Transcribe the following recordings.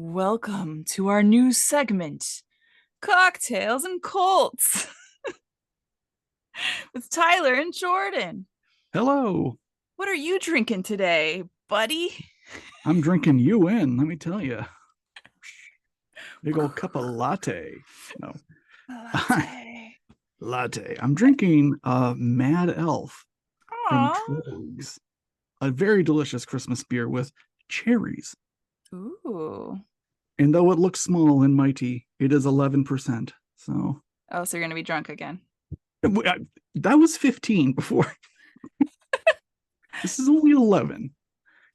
Welcome to our new segment, Cocktails and Colts, with Tyler and Jordan. Hello. What are you drinking today, buddy? I'm drinking you in, let me tell you. Big old cup of latte. No. Latte. Latte. I'm drinking Mad Elf from Aww. Trogs. A very delicious Christmas beer with cherries. Ooh. And though it looks small and mighty, it is 11%. So Oh, so you're going to be drunk again. that was 15 before. This is only 11.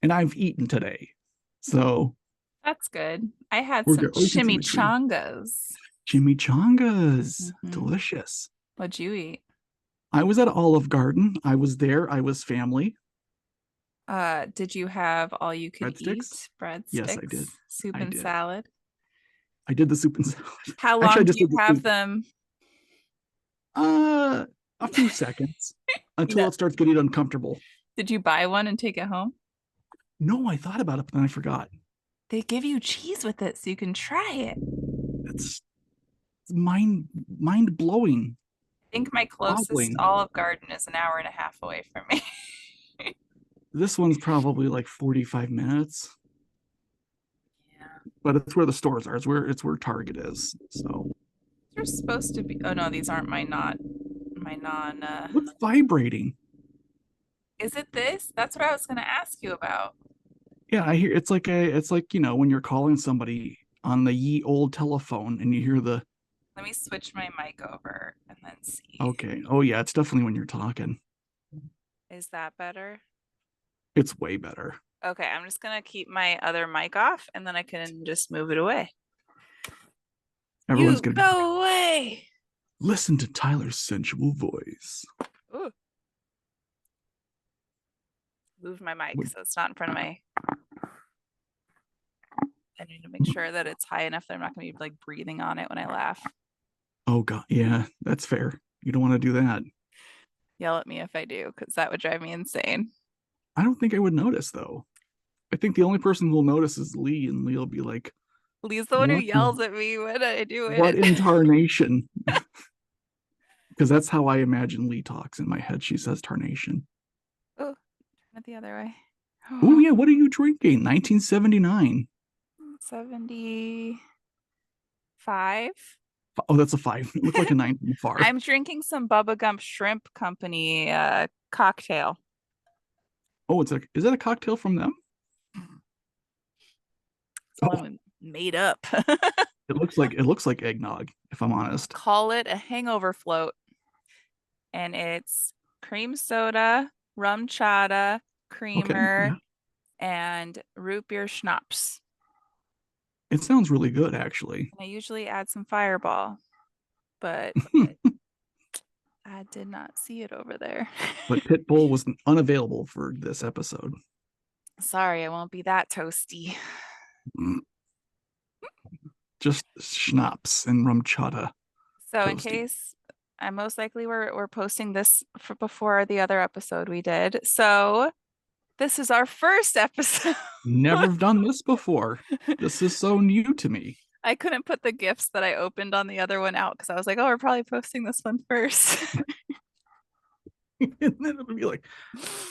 And I've eaten today. So That's good. I had we're some good. We can see my screen. chimichangas. Chimichangas. Mm-hmm. Delicious. What'd you eat? I was at Olive Garden. I was there. I was family. Did you have all you could Breadsticks? eat Yes, I did. breadsticks, soup I and did. salad? I did the soup and salad. How Actually, long I do just you did the have soup. them? Uh, a few seconds until No. it starts getting uncomfortable. Did you buy one and take it home? No, I thought about it, but then I forgot. They give you cheese with it so you can try it. It's mind blowing, I think my closest boggling. Olive Garden is an hour and a half away from me. This one's probably like 45 minutes, Yeah. but it's where the stores are. It's where Target is. So They're supposed to be. Oh no, these aren't my non what's vibrating? Is it this? That's what I was gonna ask you about. Yeah, I hear it's like when you're calling somebody on the ye old telephone and you hear the Let me switch my mic over and then see. okay. Oh yeah, it's definitely when you're talking. Is that better? It's way better. Okay, I'm just gonna keep my other mic off and then I can just move it away. Everyone's You gonna be like, go away. listen to Tyler's sensual voice. Ooh, moved my mic so it's not in front of my. I need to make sure that it's high enough that I'm not gonna be like breathing on it when I laugh. Oh god, yeah, that's fair. You don't want to do that. Yell at me if I do, because that would drive me insane. I don't think I would notice though. I think the only person who'll notice is Lee, and Lee will be like, Lee's the one who "What? yells at me when I do What it. in tarnation?" Because that's how I imagine Lee talks in my head. She says tarnation. Oh, turn it the other way. Oh yeah, what are you drinking? 1979. 75. Oh, that's a five. It looked like a nine from far. I'm drinking some Bubba Gump Shrimp Company cocktail. Oh, is that a cocktail from them? Oh, Someone made up. it looks like eggnog, if I'm honest. Call it a hangover float. And it's cream soda, rum chata, Okay, creamer, yeah. and root beer schnapps. It sounds really good, actually. And I usually add some fireball, but I did not see it over there. But Pitbull was unavailable for this episode. Sorry, I won't be that toasty. Just schnapps and rum chata So in toasty. case I most likely we're posting this for before the other episode we did. So this is our first episode. Never done this before. This is so new to me. I couldn't put the gifts that I opened on the other one out because I was like, oh, we're probably posting this one first. And then it'll be like,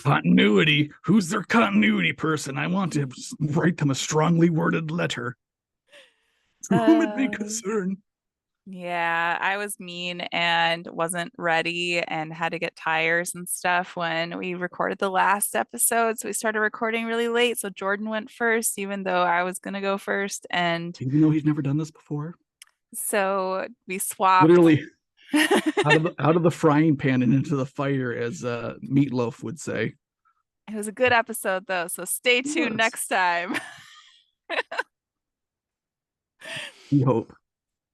continuity. Who's their continuity person? I want to write them a strongly worded letter. To whom it may uh, concern. Yeah, I was mean and wasn't ready and had to get tires and stuff when we recorded the last episode. So we started recording really late. So Jordan went first, even though I was going to go first. And Even though he's never done this before. so we swapped. Literally out of the frying pan and into the fire, as Meatloaf would say. It was a good episode, though. So stay It tuned was. next time. We hope.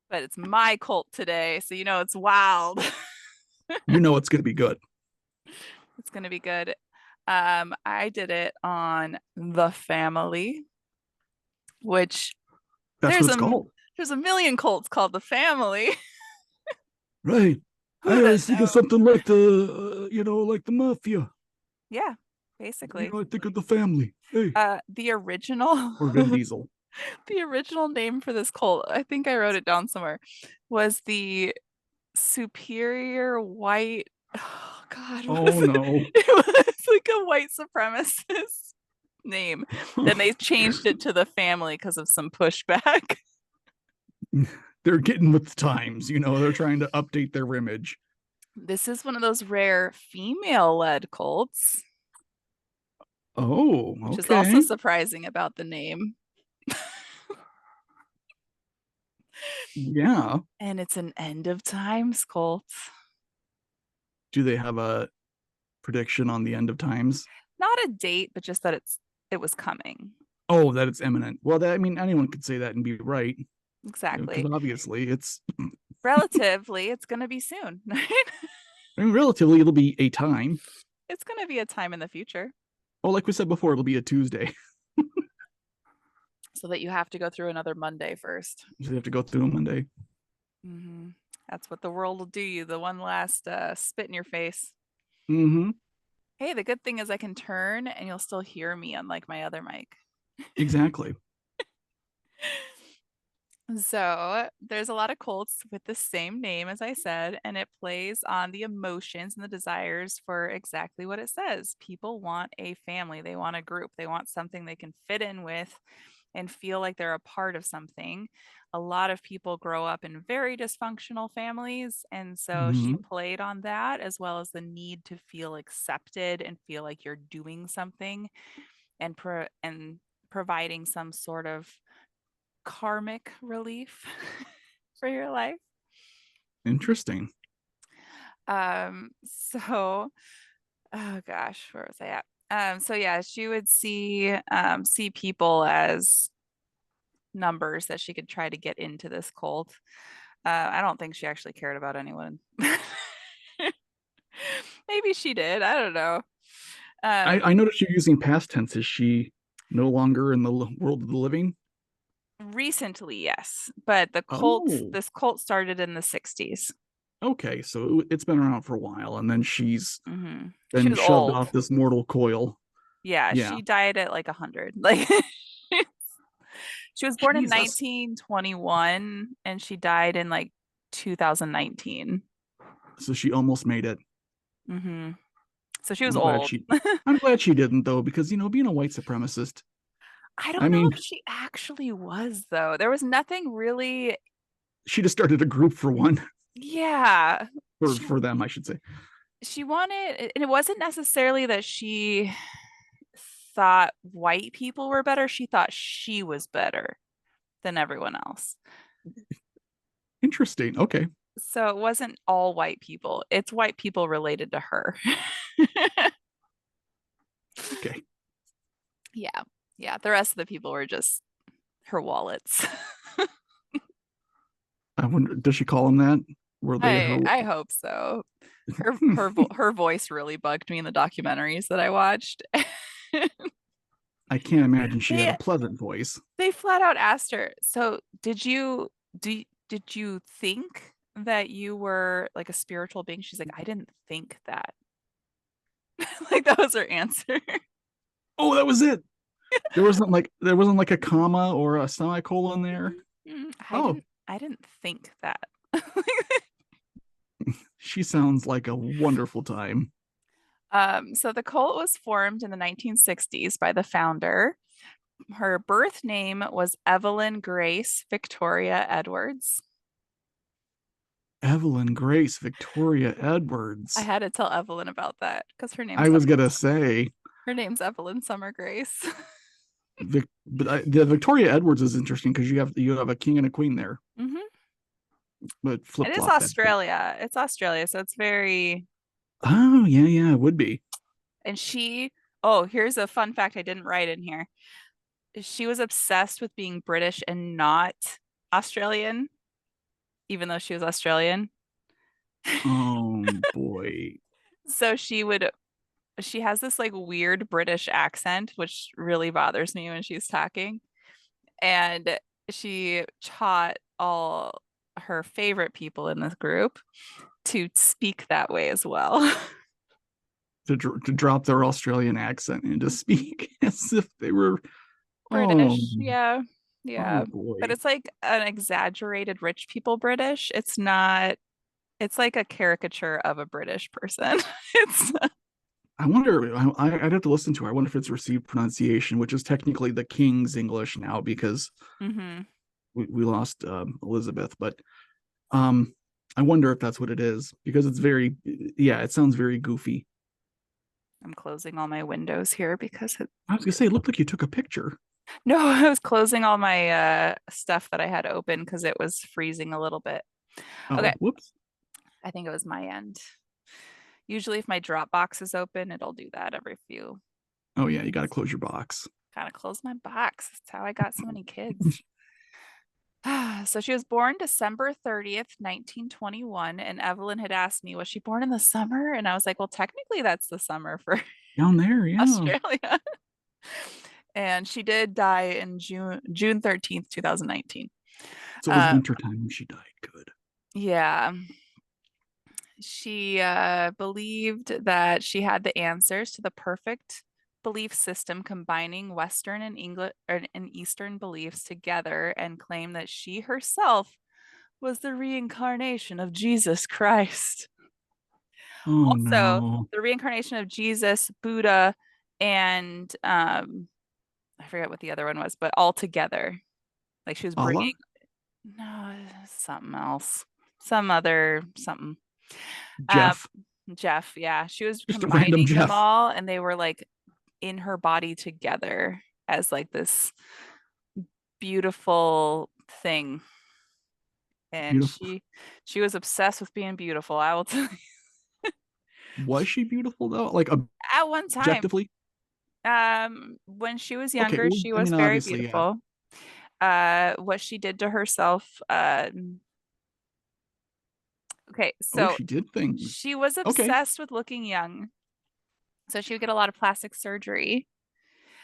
But it's my cult today. So, it's wild. You know it's going to be good. It's going to be good. I did it on The Family, which That's there's what it's a called. there's a million cults called The Family. Right. I Who'd have always think of known? something like like the mafia. Yeah, basically. I think of the family. Hey, The original or Vin Diesel. The original name for this cult, I think I wrote it down somewhere, was the Superior White. Oh God, what was Oh it? no. It was like a white supremacist name. Then they changed it to the family because of some pushback. They're getting with the times, they're trying to update their image. This is one of those rare female-led cults, Oh, which is also okay. surprising about the name. Yeah. And it's an end of times cult. Do they have a prediction on the end of times? Not a date, but just that it was coming. Oh, that it's imminent. Well, I mean, anyone could say that and be right, because Exactly. obviously it's, Relatively, it's going to be soon. I mean, relatively, it'll be a time. It's going to be a time in the future Oh, like we said before, it'll be a Tuesday. so that you have to go through another Monday first. So you have to go through a Monday. Mm-hmm. That's what the world will do you. The one last spit in your face. Mm-hmm. Hey, the good thing is I can turn and you'll still hear me, unlike my other mic. Exactly. So there's a lot of cults with the same name, as I said, and it plays on the emotions and the desires for exactly what it says. People want a family, they want a group, they want something they can fit in with and feel like they're a part of something. A lot of people grow up in very dysfunctional families, and so she Mm-hmm. played on that as well as the need to feel accepted and feel like you're doing something and providing some sort of karmic relief for your life. Interesting. So oh gosh, where was I at? So yeah, she would see people as numbers that she could try to get into this cult. I don't think she actually cared about anyone. Maybe she did. I don't know. I Um, noticed you're using past tense. Is she no longer in the world of the living? Recently, yes, but Oh, this cult started in the 60s. okay. So it's been around for a while, and then she's She been was shoved old. off this mortal coil. Yeah, Yeah. she died at like 100. Like she was born in Jesus. 1921 and she died in like 2019. So she almost made it. hmm So she was I'm glad old. she I'm glad she didn't though, because being a white supremacist, I I don't know mean, if she actually was, though. There was nothing really, she just started a group for one yeah. She for them, I should say. she wanted, and it wasn't necessarily that she thought white people were better. She thought she was better than everyone else. Interesting. Okay. So it wasn't all white people. It's white people related to her. Okay. Yeah. Yeah. The rest of the people were just her wallets. I wonder, does she call them that? Were they her? I hope so. Her voice really bugged me in the documentaries that I watched. I can't imagine she had a they pleasant voice. they flat out asked her, "So did you think that you were like a spiritual being?" She's like, "I didn't think that." Like that was her answer. Oh, that was it. There wasn't like a comma or a semicolon there. Oh, I didn't think that. she sounds like a wonderful time. So the cult was formed in the 1960s by the founder. Her birth name was Evelyn Grace Victoria Edwards. Evelyn Grace Victoria I Edwards. had to tell Evelyn about that because I was gonna say Her name's Evelyn Summer Grace. the Victoria Edwards is interesting because you have a king and a queen there, hmm but It flip is flop that. Australia. It's Australia, so it's very. Oh yeah, yeah, it would be. And she. Oh, here's a fun fact I didn't write in here. She was obsessed with being British and not Australian, even though she was Australian. Oh boy. So she has this like weird British accent, which really bothers me when she's talking. And she taught all her favorite people in this group to speak that way as well. To drop their Australian accent and to speak as if they were, oh, British, yeah. Oh Yeah. But boy. it's like an exaggerated rich people British. It's not, it's like a caricature of a British person. It's I wonder. I'd have to listen to her. I wonder if it's received pronunciation, which is technically the King's English now because hmm we lost Elizabeth. But um, I wonder if that's what it is because it's very, yeah, it sounds very goofy. I'm closing all my windows here because I was gonna say it looked like you took a picture. no, I was closing all my stuff that I had open because it was freezing a little bit. Okay, Oh, whoops. I think it was my end. Usually if my Dropbox is open, it'll do that every few. Oh yeah, you got to close your box. Gotta close my box. That's how I got so many kids. So she was born December 30th, 1921. And Evelyn had asked me, was she born in the summer? And I was like, well, technically that's the summer for Down there, yeah. Australia. And she did die in June 13th, 2019. So it was Uh, wintertime when she died. Good. yeah. She believed that she had the answers to the perfect belief system combining Western and English and Eastern beliefs together and claimed that she herself was the reincarnation of Jesus Christ. Oh Also, no. the reincarnation of Jesus, Buddha, and I forget what the other one was, but all together. Like she was Allah? bringing no something else, some other something. Um, Jeff. Jeff, yeah, she was Just a random combining them Jeff. all, and they were like in her body together as like this beautiful thing. And Beautiful. she was obsessed with being beautiful. I will tell you. Was she beautiful though? Like At one time, objectively? when she was Okay, younger, well, she I was mean, very obviously, yeah. beautiful. What she did to herself, okay, Oh, so she did things. she was Okay. obsessed with looking young. So she would get a lot of plastic surgery.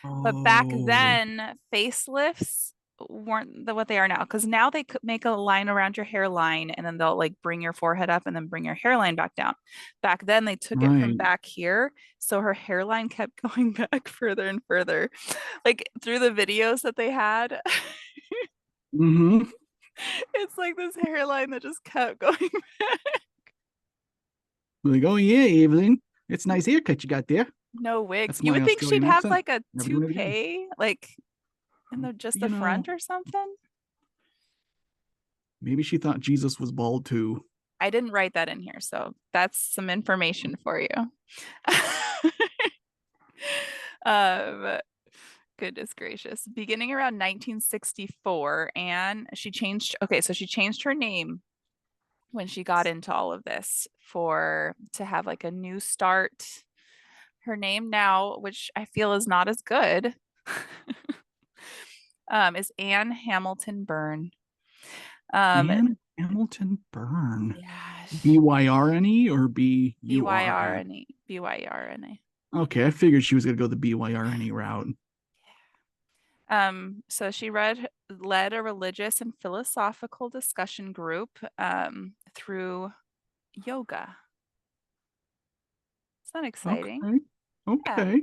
But back Oh, then, facelifts weren't what they are now because now they could make a line around your hairline and then they'll like bring your forehead up and then bring your hairline back down. Back then, they took it from right. back here. So her hairline kept going back further and further. Like through the videos that they had, Mm-hmm. it's like this hairline that just kept going back. Like, oh yeah, Evelyn. It's a nice haircut you got there. No wigs. That's You my would think she'd Australian have accent. like a Never doing it again. toupee, like in the just the You know, front or something. maybe she thought Jesus was bald too. I didn't write that in here, so that's some information for you. um, Goodness gracious. Beginning around 1964, Anne, she changed, okay, so she changed her name when she got into all of this for to have like a new start. Her name now, which I feel is not as good, is Anne Hamilton Byrne. Um, Anne Hamilton Byrne. yeah, Byrne or Burn? Byrne, Byrne. Okay, I figured she was gonna go the Byrne route. So she led a religious and philosophical discussion group through yoga. It's not exciting. Okay. Yeah. Okay.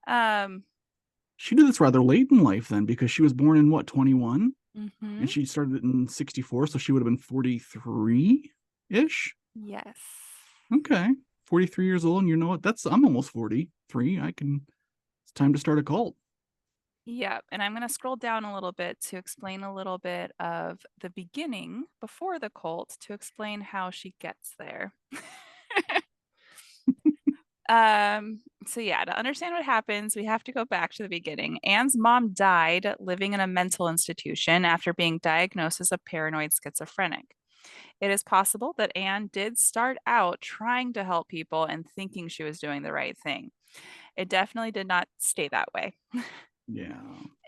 Um, She did this rather late in life then because she was born in what, 21? And mhm. she started in 64, so she would have been 43-ish. Yes. Okay. 43 years old, and you know what? I'm almost 43. It's time to start a cult. Yeah. And I'm going to scroll down a little bit to explain a little bit of the beginning before the cult to explain how she gets there. So yeah, to understand what happens, we have to go back to the beginning. Anne's mom died living in a mental institution after being diagnosed as a paranoid schizophrenic. It is possible that Anne did start out trying to help people and thinking she was doing the right thing. It definitely did not stay that way. Yeah.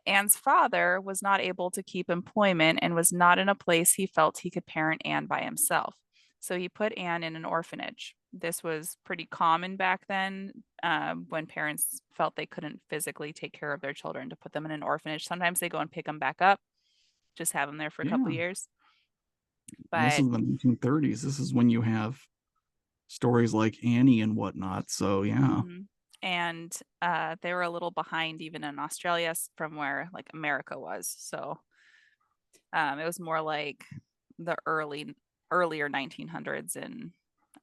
Anne's father was not able to keep employment and was not in a place he felt he could parent Anne by himself. So he put Anne in an orphanage. This was pretty common back then when parents felt they couldn't physically take care of their children to put them in an orphanage. Sometimes they go and pick them back up, just have them there for a couple Yeah. of years. And this But is the 1930s. This is when you have stories like Annie and whatnot. So yeah. mhm. and they were a little behind even in Australia from where like America was. So it was more like the earlier 1900s in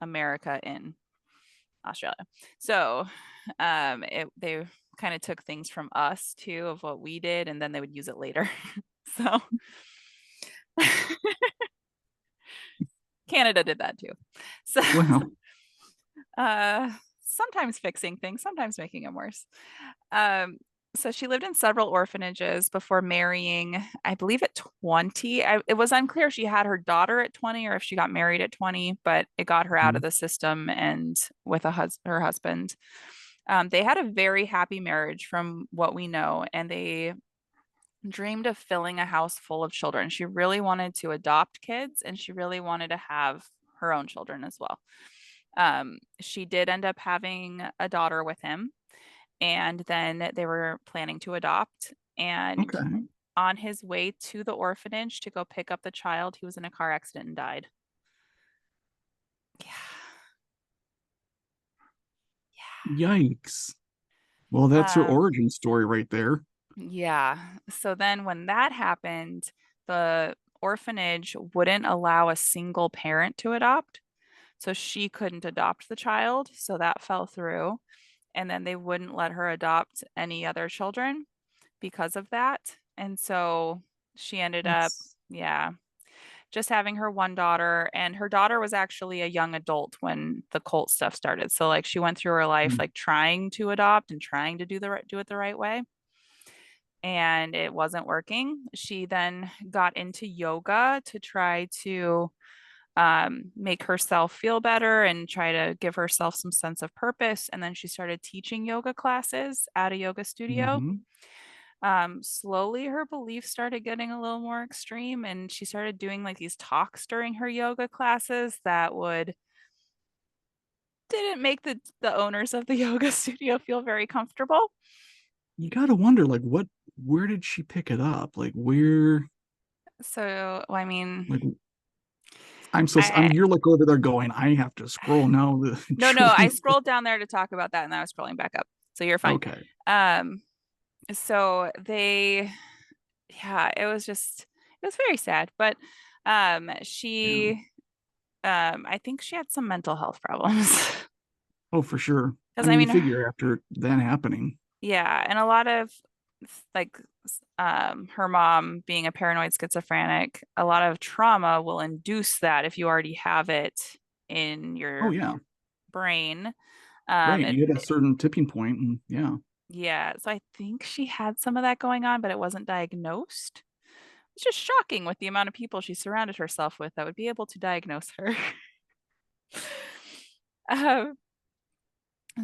America in Australia. So they kind of took things from us too of what we did, and then they would use it later. So Canada did that too. So Well, uh, sometimes fixing things, sometimes making them worse. Um, so she lived in several orphanages before marrying, I believe at 20. It was unclear if she had her daughter at 20 or if she got married at 20, but it got her out of mhm. the system and with her husband. They had a very happy marriage from what we know, and they dreamed of filling a house full of children. She really wanted to adopt kids and she really wanted to have her own children as well. She did end up having a daughter with him, and then they were planning to adopt. And Okay. on his way to the orphanage to go pick up the child, he was in a car accident and died. Yeah. Yikes. Well, that's her Yeah. origin story right there. Yeah. So then when that happened, the orphanage wouldn't allow a single parent to adopt. So she couldn't adopt the child. So that fell through. And then they wouldn't let her adopt any other children because of that. And so she ended up, That's yeah, just having her one daughter. And her daughter was actually a young adult when the cult stuff started. So like she went through her life mm, like trying to adopt and trying to do it the right way, and it wasn't working. She then got into yoga to try to make herself feel better and try to give herself some sense of purpose. And then she started teaching yoga classes at a yoga studio. mhm. Slowly, her beliefs started getting a little more extreme, and she started doing like these talks during her yoga classes that would didn't make the owners of the yoga studio feel very comfortable. You gotta wonder, like, where did she pick it up? So, I mean, Like, I you're like over there going, I have to scroll now. The no, I children's, scrolled down there to talk about that and I was scrolling back up. So you're fine. okay. Um, so they, yeah, it was very sad, but Yeah. she, I think she had some mental health problems. Oh, for sure. Because I I mean, you mean, figure after that happening. yeah, and a lot of like her mom being a paranoid schizophrenic, a lot of trauma will induce that if you already have it in Oh, your yeah. brain. Right. It You hit a certain tipping point, and yeah. Yeah, so I think she had some of that going on, but it wasn't diagnosed. It's just shocking with the amount of people she surrounded herself with that would be able to diagnose her. um,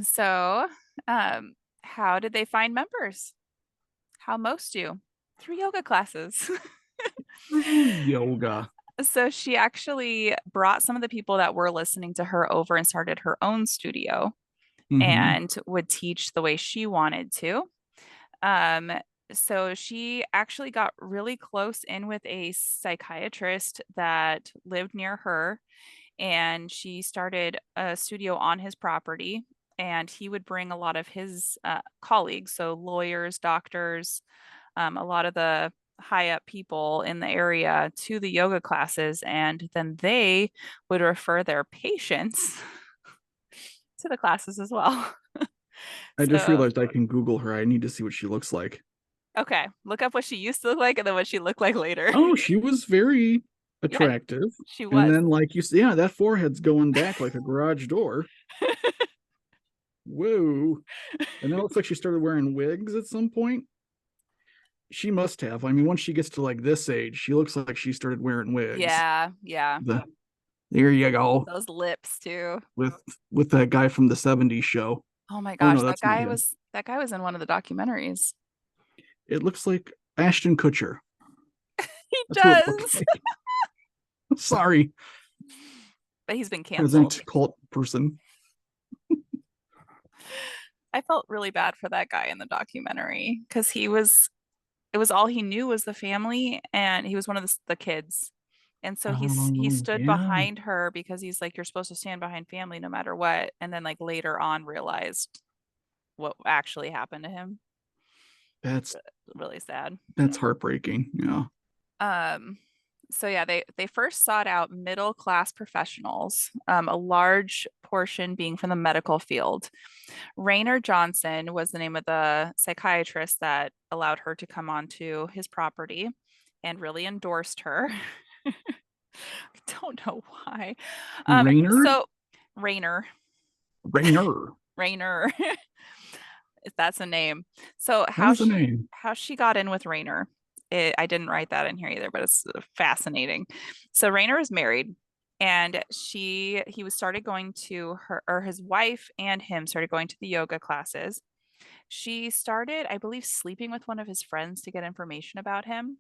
so, um, how did they find members? How most do? Through yoga classes. Through yoga. So she actually brought some of the people that were listening to her over and started her own studio Hmm. and would teach the way she wanted to. Um, so she actually got really close in with a psychiatrist that lived near her, and she started a studio on his property. And he would bring a lot of his colleagues, so lawyers, doctors, a lot of the high up people in the area to the yoga classes, and then they would refer their patients to the classes as well. I just So realized I can Google her. I need to see what she looks like. okay, look up what she used to look like and then what she looked like later. Oh, she was very Yeah, attractive. she And was. then, like you said, yeah, that forehead's going back like a garage door. Whoa. And then it looks like she started wearing wigs at some point. She must have. I mean, once she gets to like this age, she looks like she started wearing wigs. Yeah, yeah. The There you go. Those lips too. With that guy from the '70s show. Oh my Oh gosh, no, that's not him. that guy was in one of the documentaries. It looks like Ashton Kutcher. He That's what it looks does. like. Sorry, But he's been canceled. present cult person. I felt really bad for that guy in the documentary because it was all he knew was the family, and he was one of the kids. And so he Oh stood yeah. behind her because he's like, you're supposed to stand behind family no matter what. And then like later on realized what actually happened to him. That's Really sad. that's heartbreaking. Yeah. Um, so yeah, they first sought out middle class professionals, a large portion being from the medical field. Raynor Johnson was the name of the psychiatrist that allowed her to come onto his property and really endorsed her. I don't know why. Rainer? So Raynor, Rainer. Raynor, if that's a name. So That is a name. how she got in with Raynor, I didn't write that in here either, but it's fascinating. So Raynor is married, and he was started going to her, or his wife and him started going to the yoga classes. She started, I believe, sleeping with one of his friends to get information about him.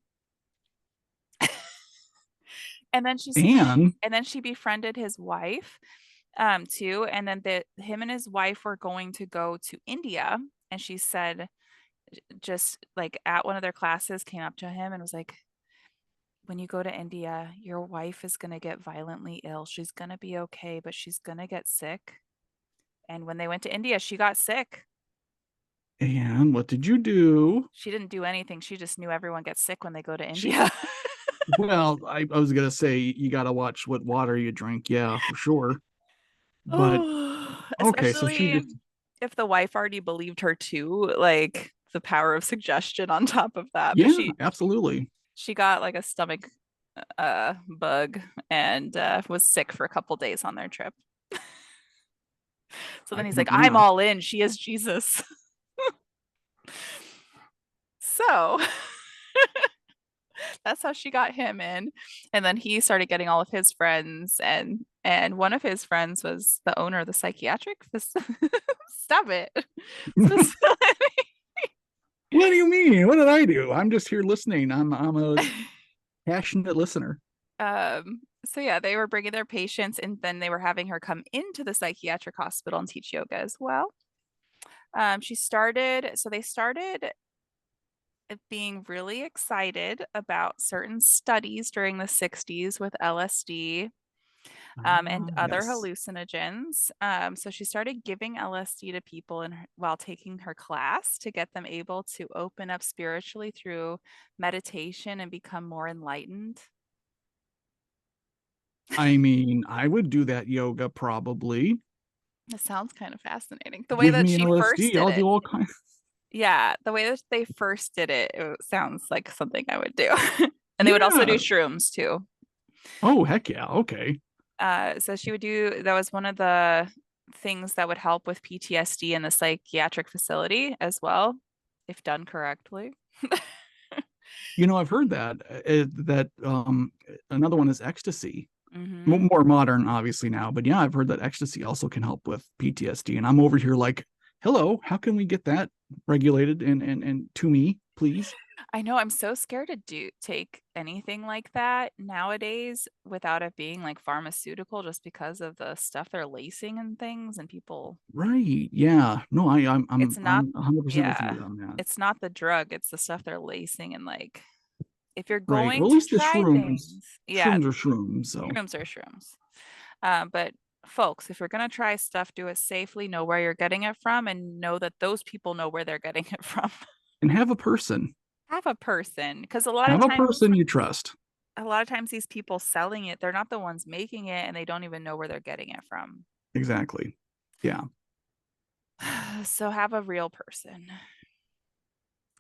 And then And and then she befriended his wife too. And then him and his wife were going to go to India. And she said, just like at one of their classes, came up to him and was like, when you go to India, your wife is going to get violently ill. She's going to be okay, but she's going to get sick. And when they went to India, she got sick. and what did you do? She didn't do anything. She just knew everyone gets sick when they go to She India. well, I was gonna say you gotta watch what water you drink, yeah, for sure. But Oh, okay, so she especially just if the wife already believed her too, like the power of suggestion on top of that. But yeah, absolutely. she got like a stomach bug and was sick for a couple days on their trip. So I then he's can like, I'm yeah. all in. She is Jesus. So that's how she got him in. And then he started getting all of his friends, and one of his friends was the owner of the psychiatric stop it facility. What do you mean? What did I do? I'm just here listening. I'm a passionate listener. So yeah, they were bringing their patients, and then they were having her come into the psychiatric hospital and teach yoga as well. They started being really excited about certain studies during the 60s with LSD, and Ah, other yes. hallucinogens. So she started giving LSD to people while taking her class to get them able to open up spiritually through meditation and become more enlightened. I mean, I would do that yoga probably. It sounds kind of fascinating. The way Give that me an she first LSD, did I'll it. do all kinds. Yeah, the way that they first did it, it sounds like something I would do. And they would also do Yeah. shrooms too. Oh, heck yeah. Okay. So she would do, that was one of the things that would help with PTSD in the psychiatric facility as well, if done correctly. I've heard that that another one is ecstasy. Hmm. More modern, obviously now, but yeah, I've heard that ecstasy also can help with PTSD. And I'm over here like, hello, how can we get that regulated and to me, please? I know I'm so scared to take anything like that nowadays without it being like pharmaceutical just because of the stuff they're lacing and things and people. Right. Yeah. No, I'm I'm It's not, I'm 100% with yeah, you on that. it's not the drug, it's the stuff they're lacing. And like, if you're Right. Well, going at to least the try shrooms. things, yeah, Shrooms are shrooms. So shrooms are shrooms. But folks, if you're going to try stuff, do it safely, know where you're getting it from, and know that those people know where they're getting it from. and have a person. Have a person, because Have a person you trust. a lot of times these people selling it, they're not the ones making it, and they don't even know where they're getting it from. Exactly. Yeah. So have a real person.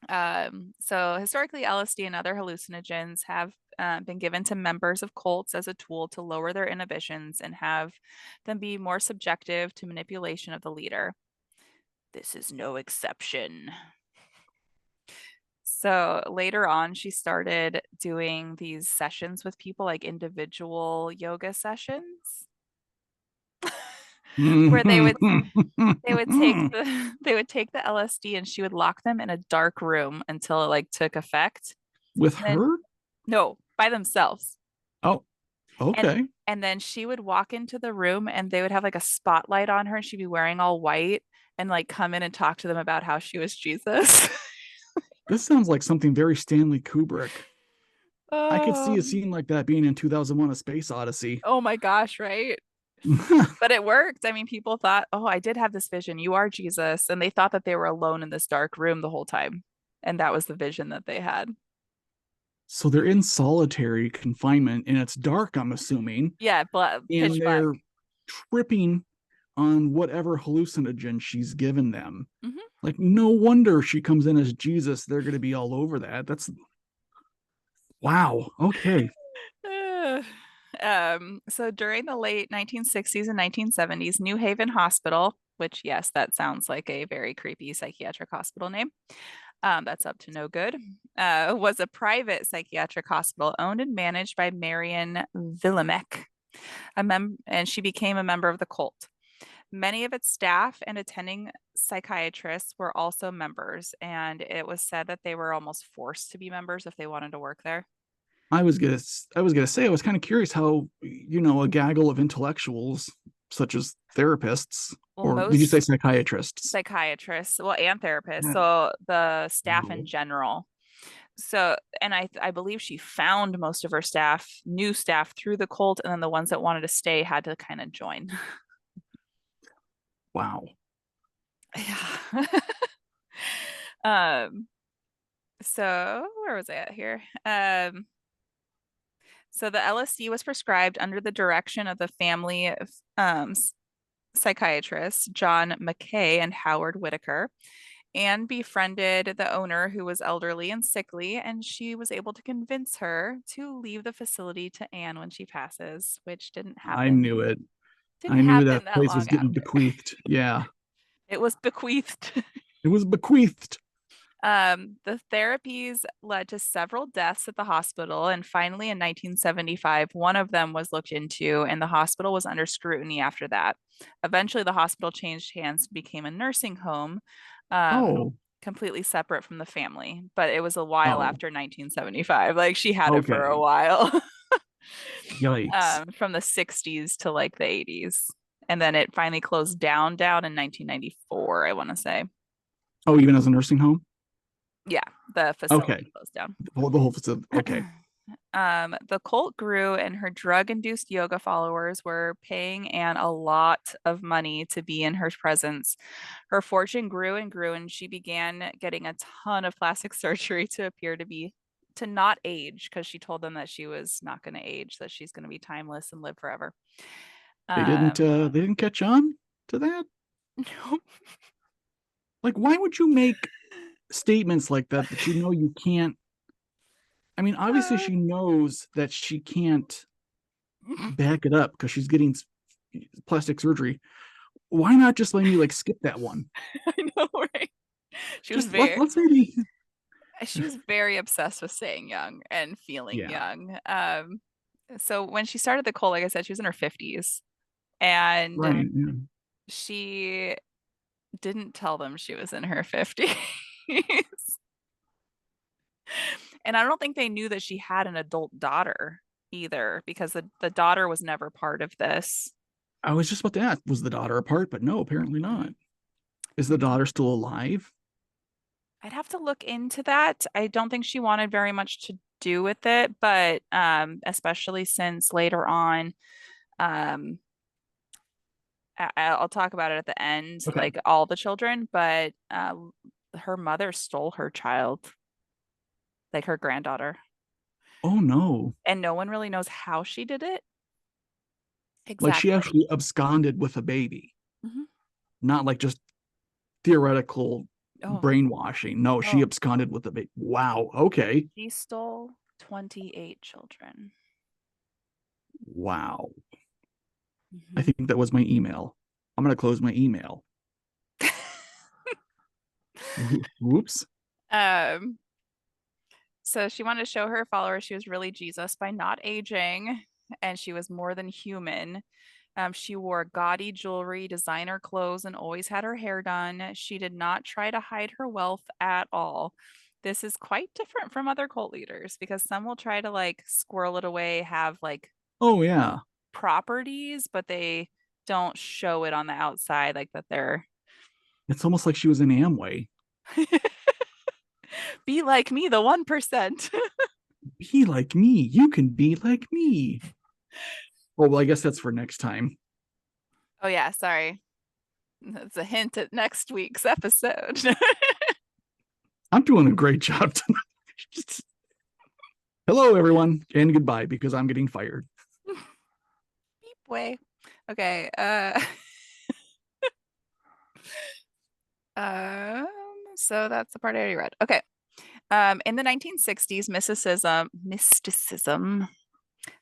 So historically, LSD and other hallucinogens have been given to members of cults as a tool to lower their inhibitions and have them be more subjective to manipulation of the leader. This is no exception. So later on, she started doing these sessions with people, like individual yoga sessions, where they would take they would take the LSD and she would lock them in a dark room until it like took effect. With And then her? no, by themselves. Oh, And okay. then she would walk into the room and they would have like a spotlight on her and she'd be wearing all white and like come in and talk to them about how she was Jesus. This sounds like something very Stanley Kubrick. I could see a Um, scene like that being in 2001: A Space Odyssey. oh my gosh, right? But it worked. I mean, people thought, oh, I did have this vision. You are Jesus. And they thought that they were alone in this dark room the whole time. And that was the vision that they had. So they're in solitary confinement and it's dark, I'm assuming, Yeah, and pitch black. they're tripping on whatever hallucinogen she's given them. Hmm. Like, no wonder she comes in as Jesus. They're going to be all over that. That's wow. Okay. So during the late 1960s and 1970s, New Haven Hospital, which, yes, that sounds like a very creepy psychiatric hospital name, that's up to no good, was a private psychiatric hospital owned and managed by Marion Villemek, and she became a member of the cult. Many of its staff and attending psychiatrists were also members, and it was said that they were almost forced to be members if they wanted to work there. I was gonna say I was kind of curious how a gaggle of intellectuals such as therapists, Well, or did you say most psychiatrists? psychiatrists, well, and therapists, Yeah. so the staff in No. general. So, and I believe she found most of her staff, new staff, through the cult, and then the ones that wanted to stay had to kind of join. Wow. Yeah. um, so where was I at here? So the LSD was prescribed under the direction of the family um, psychiatrists, John McKay and Howard Whitaker, and befriended the owner who was elderly and sickly, and she was able to convince her to leave the facility to Anne when she passes, which I knew happen it. didn't I knew happen that that place was long getting after. bequeathed. Yeah. It was bequeathed. It was bequeathed. The therapies led to several deaths at the hospital, and finally, in 1975, one of them was looked into, and the hospital was under scrutiny after that. Eventually, the hospital changed hands, became a nursing home, um, Oh. completely separate from the family. But it was a while Oh. after 1975. Like she had it for a Okay. while, Yikes. from the 60s to like the 80s. And then it finally closed down in 1994, I want to say. Oh, even as a nursing home? Yeah, the facility Okay. closed down. The whole facility. Okay. The cult grew, and her drug-induced yoga followers were paying Anne a lot of money to be in her presence. Her fortune grew and grew, and she began getting a ton of plastic surgery to appear to not age, because she told them that she was not going to age, that she's going to be timeless and live forever. They didn't catch on to that? No. Like, why would you make statements like that you can't? I mean, obviously she knows that she can't back it up because she's getting plastic surgery. Why not just let me like skip that one? I know, right? She was Just let very let's maybe. she was very obsessed with staying young and feeling Yeah. young. So when she started the cult, like I said, she was in her 50s, and Right. Yeah. she didn't tell them she was in her 50s. And I don't think they knew that she had an adult daughter either, because the daughter was never part of this. I was just about to ask, was the daughter apart? But no, apparently not. Mm-mm. Is the daughter still alive? I'd have to look into that. I don't think she wanted very much to do with it, but especially since later on, um, I'll talk about it at the end, Okay. like all the children, but her mother stole her child, like her granddaughter, Oh no. and no one really knows how she did it Like she exactly. actually absconded with a baby, Hmm. not like just theoretical Oh, brainwashing. No, she oh, absconded with the baby. Wow. Okay. she stole 28 children. Wow. I Hmm. think that was my email. I'm gonna close my email. Whoops. um, so she wanted to show her followers she was really Jesus by not aging, and she was more than human. She wore gaudy jewelry, designer clothes, and always had her hair done. She did not try to hide her wealth at all. This is quite different from other cult leaders, because some will try to like squirrel it away, have like Oh yeah. properties, but they don't show it on the outside, like that they're It's almost like she was in Amway. be like me, the 1%. Be like me. You can be like me. Oh well, I guess that's for next time. Oh yeah, sorry. That's a hint at next week's episode. I'm doing a great job tonight. Hello, everyone, and goodbye because I'm getting fired. Beep way. Okay. Um, so that's the part I already read. Okay. In the 1960s, mysticism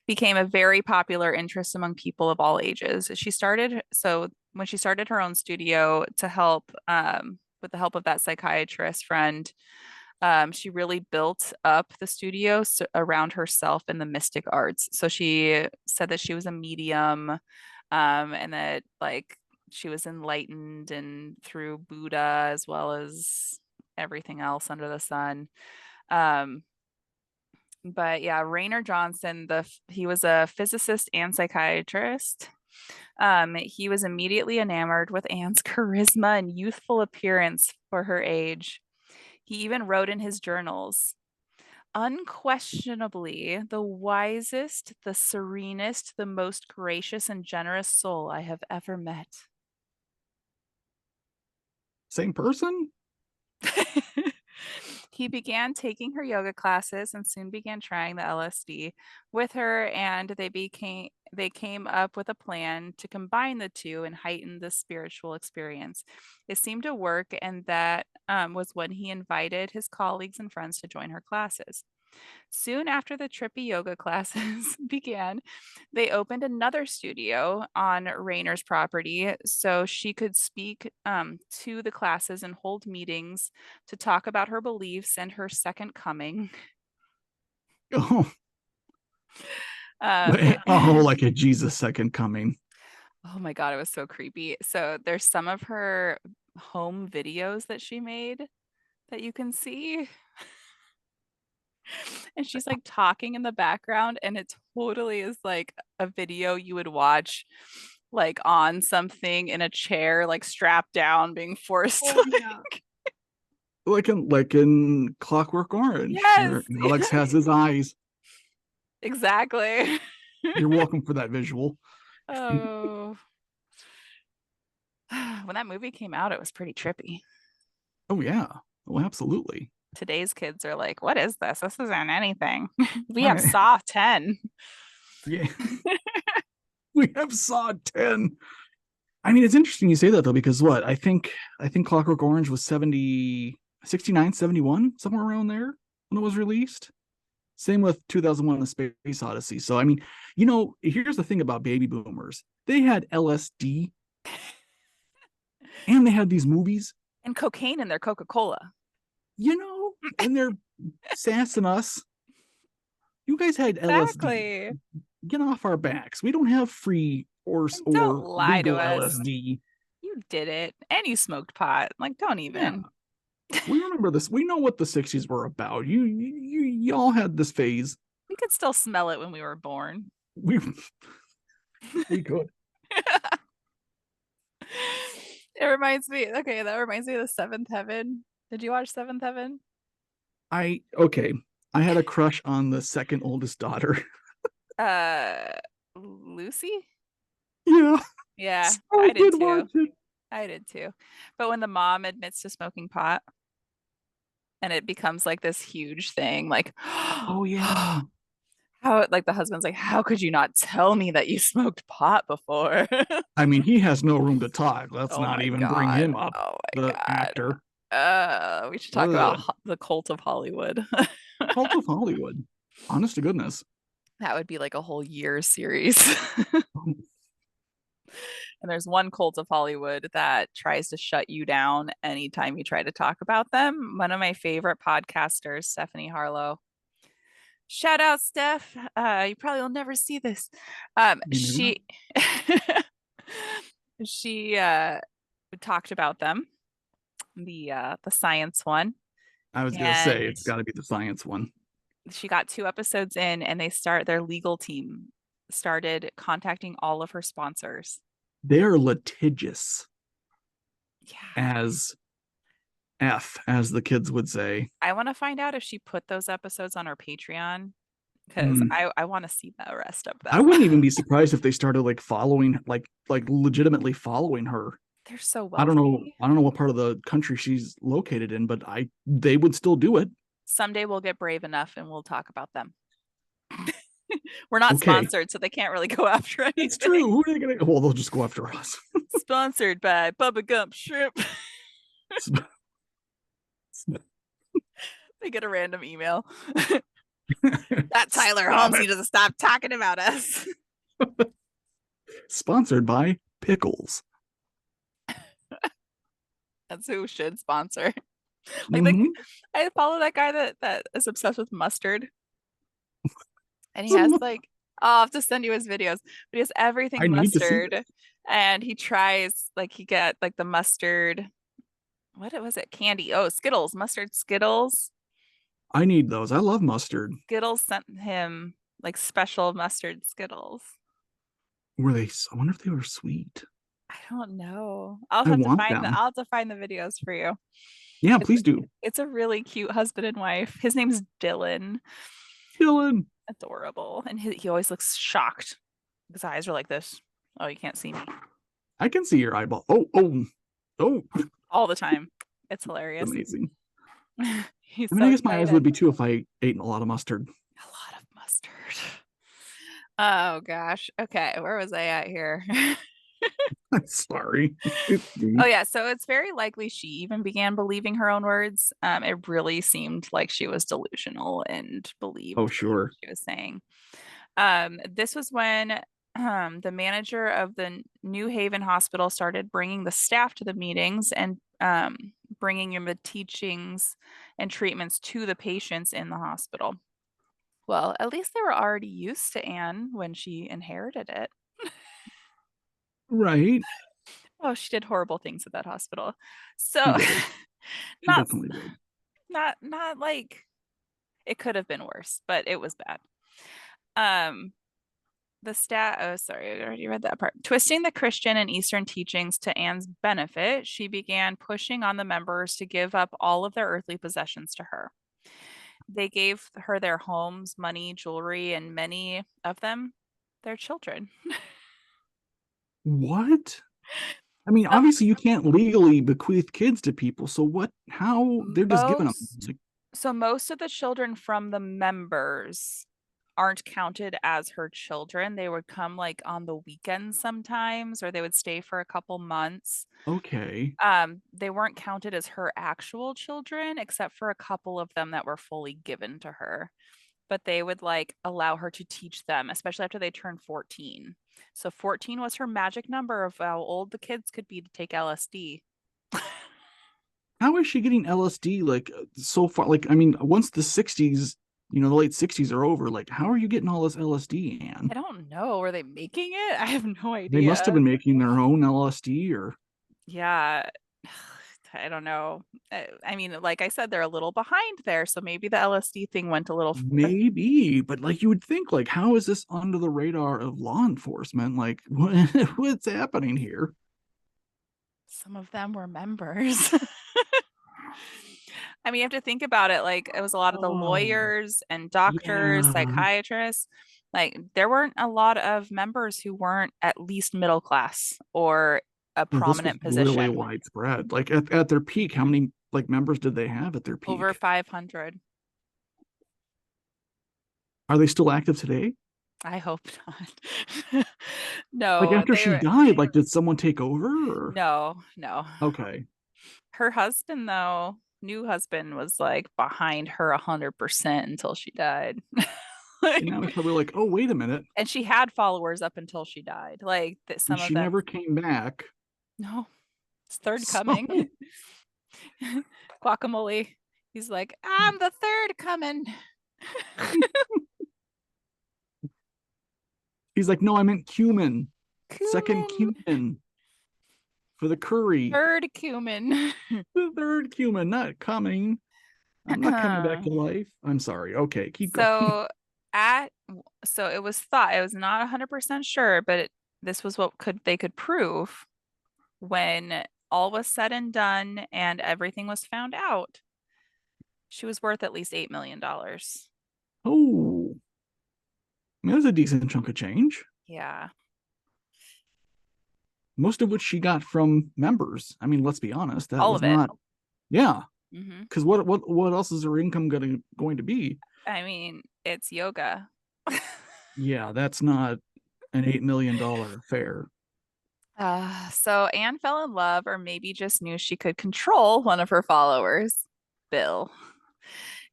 became a very popular interest among people of all ages. When she started her own studio to help, with the help of that psychiatrist friend, she really built up the studio around herself in the mystic arts. So she said that she was a medium, and that like she was enlightened and through Buddha as well as everything else under the sun. Um, but yeah, Raynor Johnson, he was a physicist and psychiatrist. He was immediately enamored with Anne's charisma and youthful appearance for her age. He even wrote in his journals, unquestionably the wisest, the serenest, the most gracious and generous soul I have ever met. Same person? He began taking her yoga classes and soon began trying the LSD with her, and they came up with a plan to combine the two and heighten the spiritual experience. It seemed to work, and that was when he invited his colleagues and friends to join her classes. Soon after the trippy yoga classes began, they opened another studio on Raynor's property so she could speak to the classes and hold meetings to talk about her beliefs and her second coming. Oh, It, oh, like a Jesus second coming. oh my God, it was so creepy. So there's some of her home videos that she made that you can see. And she's like talking in the background, and it totally is like a video you would watch like on something in a chair, like strapped down, being forced. Oh yeah. Like in Clockwork Orange, Yes, where Alex has his eyes. exactly. You're welcome for that visual. Oh, when that movie came out, it was pretty trippy. Oh yeah. Oh, absolutely. Today's kids are like, what is this? This isn't anything. We have Okay. Saw 10. Yeah. We have Saw 10. I mean, it's interesting you say that though, because I think Clockwork Orange was 70, 69, 71, somewhere around there when it was released. Same with 2001: A Space Odyssey. So I mean, here's the thing about baby boomers. They had LSD and they had these movies, And cocaine in their Coca-Cola. and they're sassing us. You guys had LSD. Exactly. Get off our backs. We don't have free or And don't or lie to legal us. LSD. You did it. And you smoked pot. Like, don't Yeah. even. We remember this. We know what the 60s were about. Y'all had this phase. We could still smell it when we were born. We we could. It reminds me, okay, that reminds me of the Seventh Heaven. Did you watch Seventh Heaven? Okay. I had a crush on the second oldest daughter. Uh, Lucy? Yeah, Yeah, so I I did did watch too. it. I did too. But when the mom admits to smoking pot and it becomes like this huge thing, like, Oh yeah. how, like the husband's like, how could you not tell me that you smoked pot before? I mean, he has no room to talk. Let's Oh not my even bring God. him up. Oh my The God. actor. We should talk about Ugh. the cult of Hollywood. Cult of Hollywood. Honest to goodness. That would be like a whole year series. And there's one cult of Hollywood that tries to shut you down anytime you try to talk about them. One of my favorite podcasters, Stephanie Harlow. Shout out, Steph. You probably will never see this. Maybe not. She she talked about them, the science one, I was gonna say and it's got to be the science one. she got 2 episodes in, and their legal team started contacting all of her sponsors. They're litigious Yeah. as F, as the kids would say. I want to find out if she put those episodes on her Patreon because Mm. I want to see the rest of I them. wouldn't even be surprised if they started like following, like legitimately following her. They're so I don't know. wealthy. I don't know what part of the country she's located in, but I they would still do it. Someday we'll get brave enough and we'll talk about them. We're not Okay, sponsored, so they can't really go after that's anything. true. Who are they gonna? Well, they'll just go after us. Sponsored by Bubba Gump Shrimp. They get a random email. That Tyler Stop Holmes, he it. doesn't stop talking about us. Sponsored by pickles. That's who should sponsor. Like the Mm-hmm. I follow that guy that is obsessed with mustard, and he has like I'll have to send you his videos, but he has I everything need to see this. mustard, and he tries like he get like the mustard. What was it? Candy. Oh, Skittles, mustard Skittles. I need those. I love mustard. Skittles sent him like special mustard Skittles. Were they? I wonder if they were sweet. I don't know. I want them. I'll have to find the videos for you. Yeah, It's please do. it's a really cute husband and wife. His name's Dylan. Dylan. Adorable. And he always looks shocked. His eyes are like this. Oh, you can't see me. I can see your eyeball. Oh, All the time. It's hilarious. amazing. He's I mean, so I guess my eyes would excited. be too if I ate a lot of mustard. A lot of mustard. Oh gosh. Okay, where was I at here? I'm sorry. Oh yeah, so it's very likely she even began believing her own words. It really seemed like she was delusional and Oh, believed what sure. she was saying. This was when the manager of the New Haven Hospital started bringing the staff to the meetings and bringing in the teachings and treatments to the patients in the hospital. Well, at least they were already used to Anne when she inherited it. Right. Oh, she did horrible things at that hospital. She So did. She not definitely did. not like it could have been worse, but it was bad. Um, the stat oh sorry, I already read that part. Twisting the Christian and Eastern teachings to Anne's benefit, she began pushing on the members to give up all of their earthly possessions to her. They gave her their homes, money, jewelry, and many of them their children. What? I mean, Um, obviously, you can't legally bequeath kids to people. So what? How they're just giving them? most Like, so most of the children from the members aren't counted as her children. They would come like on the weekends sometimes, or they would stay for a couple months. okay. They weren't counted as her actual children, except for a couple of them that were fully given to her. But they would like allow her to teach them, especially after they turned 14. So 14 was her magic number of how old the kids could be to take LSD. How is she getting LSD like so far? Like, I mean, once the '60s, the late '60s are over, like, how are you getting all this LSD, I Anne? don't know. Were they making it? I have no They must have idea. been making their own LSD, or Yeah. I don't know. I mean, like I said, they're a little behind there. So maybe the LSD thing went a little further. maybe, but like you would think, like, how is this under the radar of law enforcement? Like, what's happening here? Some of them were members. I mean, you have to think about it. Like, it was a lot of the Oh, lawyers and doctors, yeah. psychiatrists. Like, there weren't a lot of members who weren't at least middle class or a Well, this was prominent really position. widespread. Like at their peak, how many like members did they have at their Over peak? 500. Are they still active today? I hope not. Like No, after they she were, died, like did someone take over or no, no. okay. Her husband, though, new husband was like behind her 100% until she died. And Like, now it's probably like, oh, wait a minute. and she had followers up until she died. Like that, And some of she them, never came back. no, it's third So coming. Guacamole. He's like, I'm the third coming. he's like, no, I meant cumin. Second Cumin. cumin for the curry. Third cumin. The third cumin, not coming. I'm not coming back to life. I'm sorry. Okay, keep going. so at so it was thought it was not 100% sure, but this was what could prove when all was said and done and everything was found out. She was worth at least $8 million. Oh. mean, that's a decent chunk of change. Yeah, Most of which she got from members. I mean, let's be honest, that all was of it. not. Yeah, Hmm. because what else is her income going to be? I mean, it's yoga. Yeah, that's not an $8 million affair. So Anne fell in love, or maybe just knew she could control one of her followers, Bill,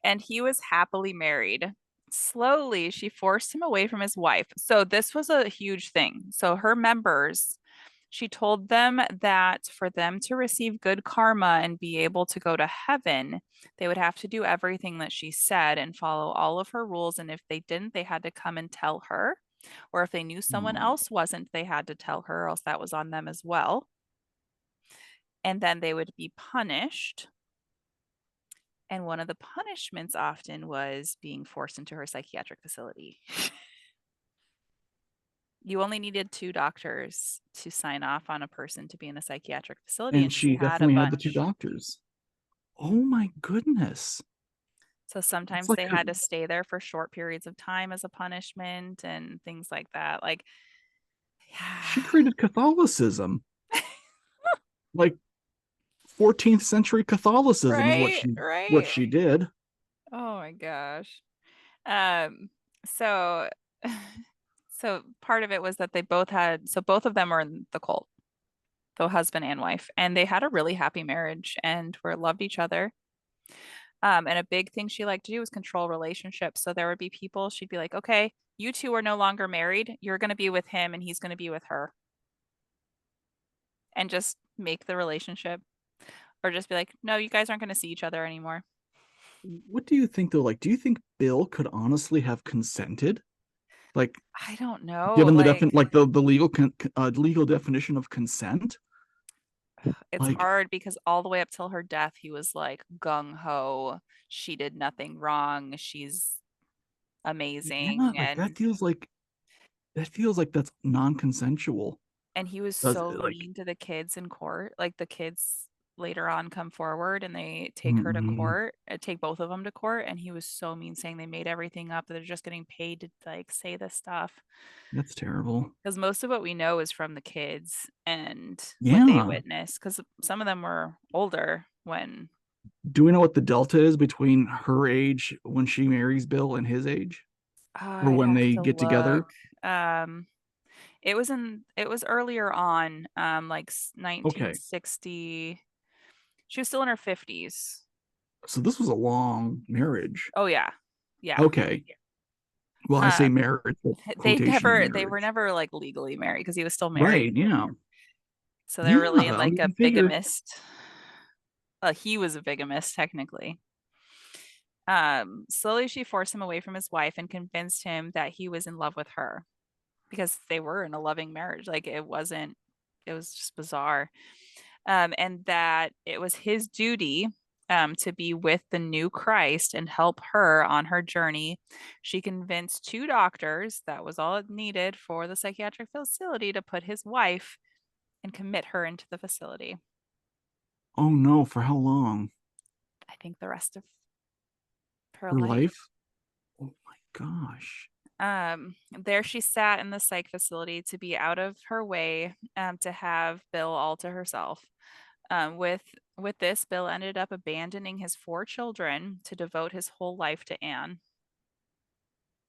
and he was happily married. Slowly, she forced him away from his wife. So this was a huge thing. So her members, she told them that for them to receive good karma and be able to go to heaven, they would have to do everything that she said and follow all of her rules. And if they didn't, they had to come and tell her. Or if they knew someone Oh, else wasn't, they had to tell her, or else that was on them as well. And then they would be punished. And one of the punishments often was being forced into her psychiatric facility. You only needed two doctors to sign off on a person to be in a psychiatric facility, and and she she had a definitely had the two bunch. doctors. Oh my goodness. So It's sometimes like they had to stay there for short periods of time as a punishment and things like that. Like, she yeah. created Catholicism. Like 14th century Catholicism is Right, what right. she did. Oh my gosh. Um, so so part of it was that they both had, so both of them were in the cult, the husband and wife, and they had a really happy marriage and were loved each other. And a big thing she liked to do was control relationships. So there would be people, she'd be like, okay, you two are no longer married. You're going to be with him and he's going to be with her. And just make the relationship, or just be like, no, you guys aren't going to see each other anymore. What do you think though? Like, do you think Bill could honestly have consented? Like, I don't know. given the Like, the legal definition of consent? it's Like, hard because all the way up till her death, he was like gung ho. She did nothing wrong. She's yeah, amazing. like that feels like that's non-consensual. And he was Does so like mean to the kids in court. Like the kids later on come forward and they take her to mm-mm, court, take both of them to court, and he was so mean, saying they made everything up, that they're just getting paid to like say this stuff. that's terrible. Because most of what we know is from the kids and what they Yeah. witnessed. Because some of them were older when, Do we know what the delta is between her age when she marries Bill and his age, or I'd when have they to get look. together? It was earlier on, like Okay, 1960. She was still in her 50s. so this was a long marriage. Oh yeah. Yeah. Okay. Well, I say Um, marriage, with quotation they were marriage. never like legally married because he was still Right. married. Yeah. So they're Yeah. really I like mean, a you figure. bigamist. He was a bigamist technically. Slowly she forced him away from his wife and convinced him that he was in love with her, because they were in a loving marriage. Like it wasn't, it was just bizarre. And that it was his duty to be with the new Christ and help her on her journey. She convinced two doctors, that was all it needed for the psychiatric facility, to put his wife and commit her into the facility. Oh no, for how long? I think the rest of her Her life. life? Oh my gosh. There she sat in the psych facility to be out of her way, to have Bill all to herself. With this, Bill ended up abandoning his four children to devote his whole life to Anne.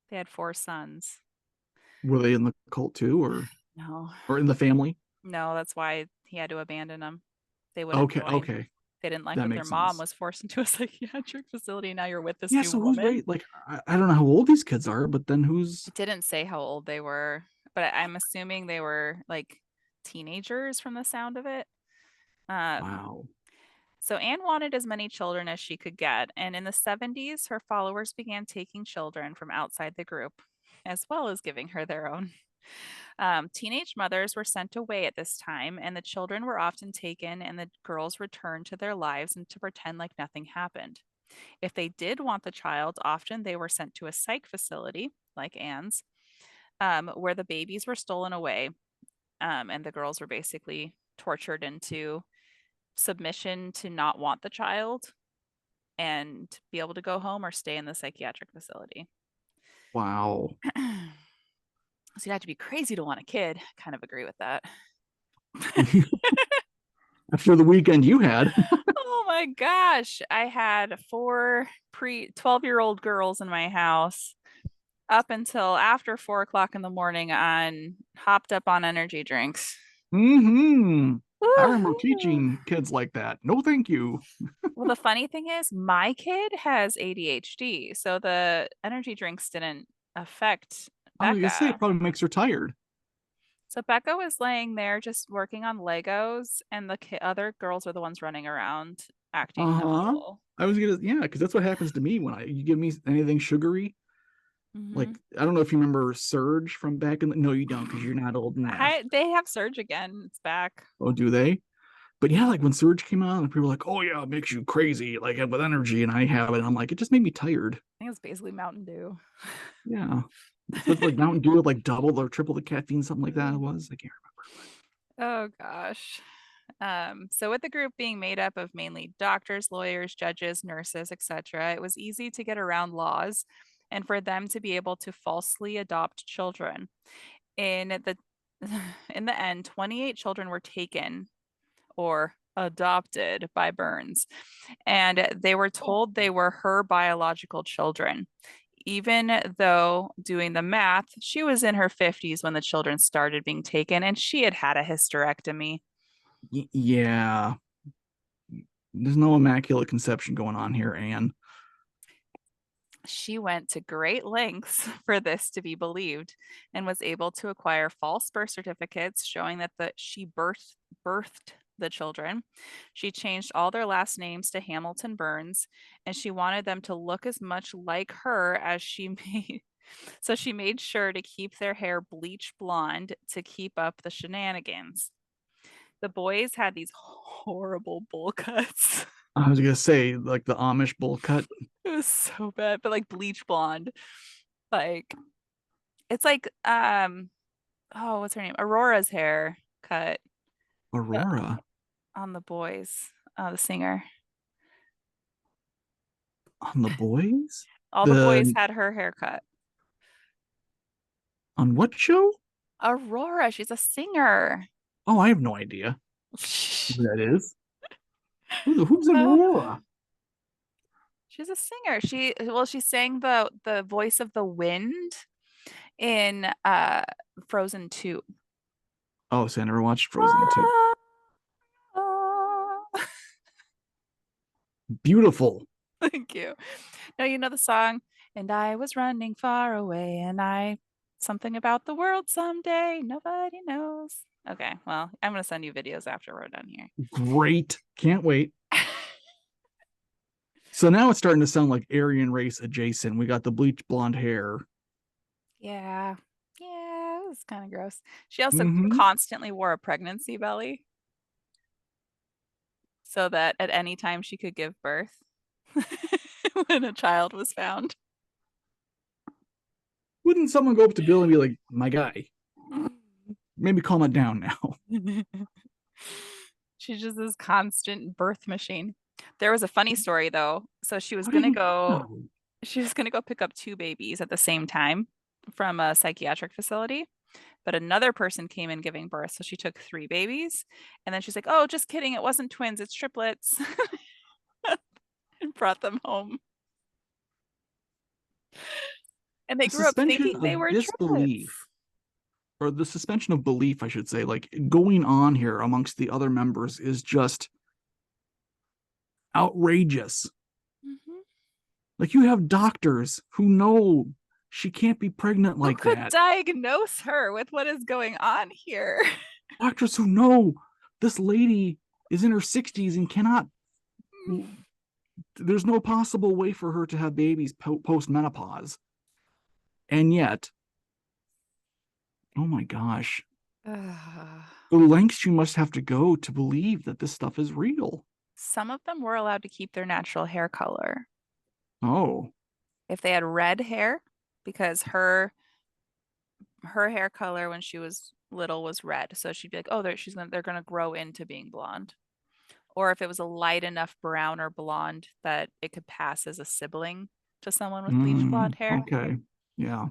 They had four sons. Were they in the cult too, No, or in the family? no, that's why he had to abandon them. They wouldn't Okay. join. Okay. They didn't like That that their makes mom sense. was forced into a psychiatric facility. Now you're with this Yeah. new So who's woman. right? Like, I don't know how old these kids are, but then who's? It didn't say how old they were, but I'm assuming they were like teenagers from the sound of it. Um, Wow. so Anne wanted as many children as she could get, and in the 70s, her followers began taking children from outside the group, as well as giving her their own. Teenage mothers were sent away at this time, and the children were often taken, and the girls returned to their lives and to pretend like nothing happened. If they did want the child, often they were sent to a psych facility, like Anne's, where the babies were stolen away, and the girls were basically tortured into submission to not want the child and be able to go home or stay in the psychiatric facility. Wow. So you'd have to be crazy to want a kid. Kind of agree with that. After the weekend you had. Oh my gosh. I had four pre 12-year-old girls in my house up until after 4 o'clock in the morning on hopped up on energy drinks. Hmm. I remember Woo-hoo. teaching kids like that. No, thank you. Well, the funny thing is, my kid has ADHD, so the energy drinks didn't affect I was gonna say it Becca. probably makes her tired. So Becca was laying there just working on Legos, and the other girls were the ones running around acting a Uh-huh. fool. I was gonna, yeah, because that's what happens to me when you give me anything sugary. Like, Hmm. I don't know if you remember Surge from back in the, no, you don't, because you're not old enough. They have Surge again. It's back. Oh, do they? But yeah, like when Surge came out, and people were like, "Oh yeah, it makes you crazy, like with energy," and I have it, and I'm like, it just made me tired. I think it's basically Mountain Dew. Yeah, but like Mountain Dew with like double or triple the caffeine, something like that. It was. I can't Oh gosh. So with the group being made up of mainly doctors, lawyers, judges, nurses, etc., it was easy to get around laws and for them to be able to falsely adopt children. In the in the end, 28 children were taken or adopted by Burns, and they were told they were her biological children. Even though doing the math, she was in her 50s when the children started being taken, and she had had a hysterectomy. yeah, there's no immaculate conception going on here, Anne. She went to great lengths for this to be believed and was able to acquire false birth certificates showing that she birthed the children. She changed all their last names to Hamilton Burns, and she wanted them to look as much like her as she made. So she made sure to keep their hair bleach blonde to keep up the shenanigans. The boys had these horrible bowl cuts. I was gonna say like the Amish bowl cut, It was so bad, but like bleach blonde. Like it's like oh, what's her name? Aurora's hair cut, but Aurora on the boys. The singer. on the boys. All the boys The had her haircut. on what show? Aurora, she's a singer. Oh, I have no idea who that is. Who's Uh, Aurora? she's a singer. She sang the voice of the wind in Frozen 2. Oh, see, I never watched Frozen 2. Beautiful. Thank you. No, you know the song, and I was running far away, and I something about the world someday. Nobody knows. Okay, well, I'm gonna send you videos after we're done here. Great. Can't wait. So now it's starting to sound like Aryan race adjacent. We got the bleach blonde hair. Yeah. Yeah, it was kind of gross. She also Mm-hmm. constantly wore a pregnancy belly so that at any time she could give birth when a child was found. Wouldn't someone go up to Bill and be like, my guy, maybe calm it down now? She's just this constant birth machine. There was a funny story though. So How do you know? she was gonna go pick up two babies at the same time from a psychiatric facility, but another person came in giving birth. So she took three babies, and then she's like, "Oh, just kidding, it wasn't twins, it's triplets," and brought them home. And they The grew up suspension thinking they of were triplets. disbelief, or the suspension of belief, I should say, like going on here amongst the other members is just outrageous. Mhm. Like you have doctors who know she can't be pregnant Who like could that. diagnose her with what is going on here? Doctors who know this lady is in her 60s and cannot, there's no possible way for her to have babies post menopause. And yet, oh my gosh, Ugh. the lengths you must have to go to believe that this stuff is real. Some of them were allowed to keep their natural hair color. Oh, If they had red hair, because her hair color when she was little was red, so she'd be like, "Oh, they're gonna grow into being blonde." Or if it was a light enough brown or blonde that it could pass as a sibling to someone with bleach blonde hair. okay. Yeah.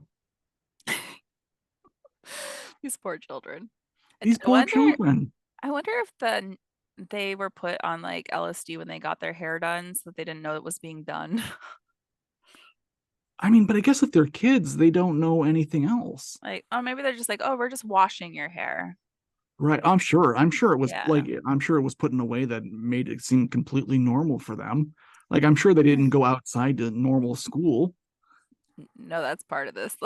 These poor children. These I poor wonder children. I wonder if they were put on like LSD when they got their hair done so that they didn't know it was being done. I mean, but I guess if they're kids, they don't know anything else. Like, oh, maybe they're just like, oh, we're just washing your hair. Right. I'm sure. I'm sure it was Yeah. like I'm sure it was put in a way that made it seem completely normal for them. Like I'm sure they didn't go outside to normal school. No, that's part of this.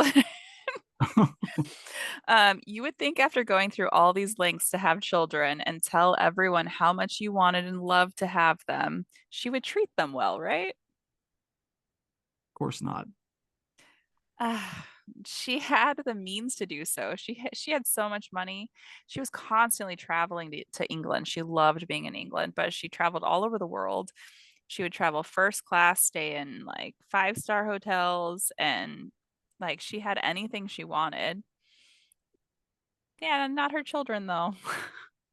You would think after going through all these lengths to have children and tell everyone how much you wanted and loved to have them, she would treat them well, right? Of course not. Ah, she had the means to do so. She had so much money. She was constantly traveling to England. She loved being in England, but she traveled all over the world. She would travel first class, stay in like five-star hotels, and like she had anything she wanted. Yeah, not her children though.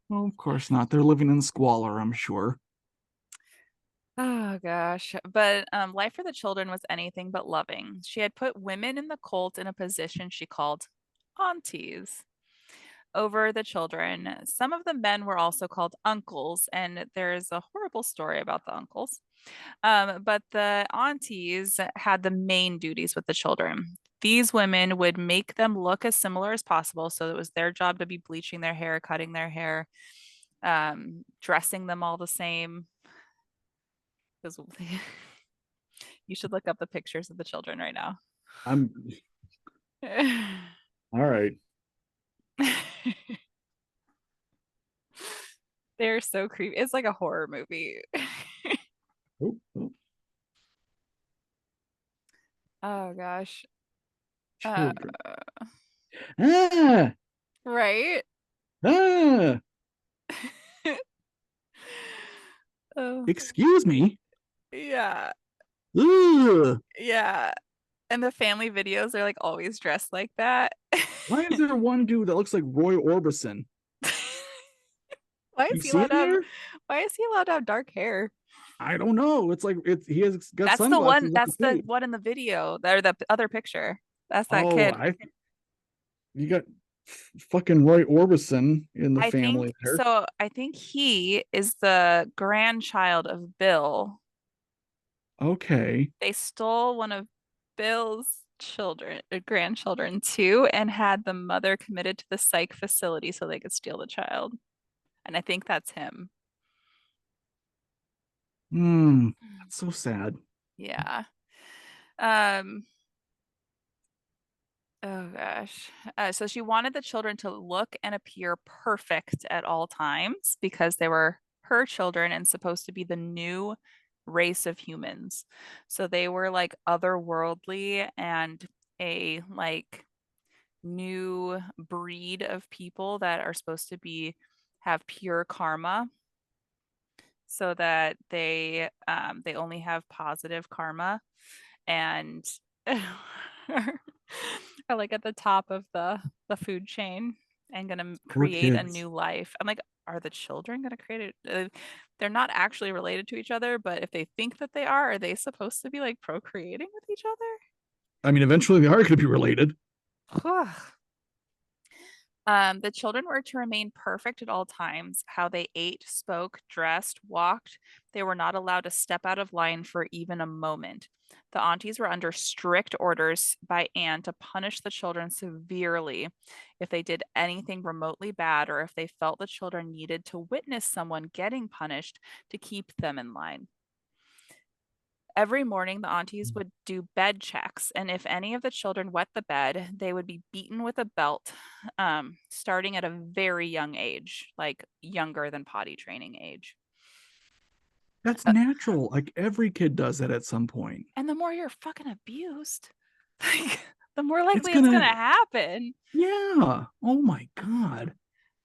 Well, of course not. They're living in squalor, I'm sure. Oh gosh. But life for the children was anything but loving. She had put women in the cult in a position she called aunties over the children. Some of the men were also called uncles, and there's a horrible story about the uncles. But the aunties had the main duties with the children. These women would make them look as similar as possible. So it was their job to be bleaching their hair, cutting their hair, dressing them all the same. Because you should look up the pictures of the children right now. I'm all right. They're so creepy. It's like a horror movie. Oh, oh, Oh gosh. Uh, children. Ah, right? ah, Oh, excuse me. yeah. Ugh. Yeah. And the family videos are like always dressed like that. Why is there one dude that looks like Roy Orbison? Why You is he see allowed him to have there? why is he allowed to have dark hair? I don't know. It's like he has got sunglasses on That's his the face. one in the video, or the other picture. That's that Oh, kid. I you got fucking Roy Orbison in the I think family there. I think he is the grandchild of Bill. Okay. They stole one of Bill's grandchildren too, and had the mother committed to the psych facility so they could steal the child. And I think that's him. Hmm. That's so sad. Yeah. Um, oh gosh. So she wanted the children to look and appear perfect at all times because they were her children and supposed to be the new race of humans. So they were like otherworldly and a like new breed of people that are supposed to be have pure karma so that they only have positive karma and are like at the top of the food chain and gonna Poor create a kids. new life. I'm like, are the children gonna create it? They're not actually related to each other, but if they think that they are they supposed to be like procreating with each I mean, eventually they are going to be related. other? The children were to remain perfect at all times. How they ate, spoke, dressed, walked. They were not allowed to step out of line for even a moment. The aunties were under strict orders by Anne to punish the children severely if they did anything remotely bad or if they felt the children needed to witness someone getting punished to keep them in line. Every morning, the aunties would do bed checks, and if any of the children wet the bed, they would be beaten with a belt, starting at a very young age, like younger than potty training age. That's Uh, natural. Like every kid does that at some point. and the more you're fucking abused, like, the more It's likely it's gonna, gonna happen. yeah. Oh my God.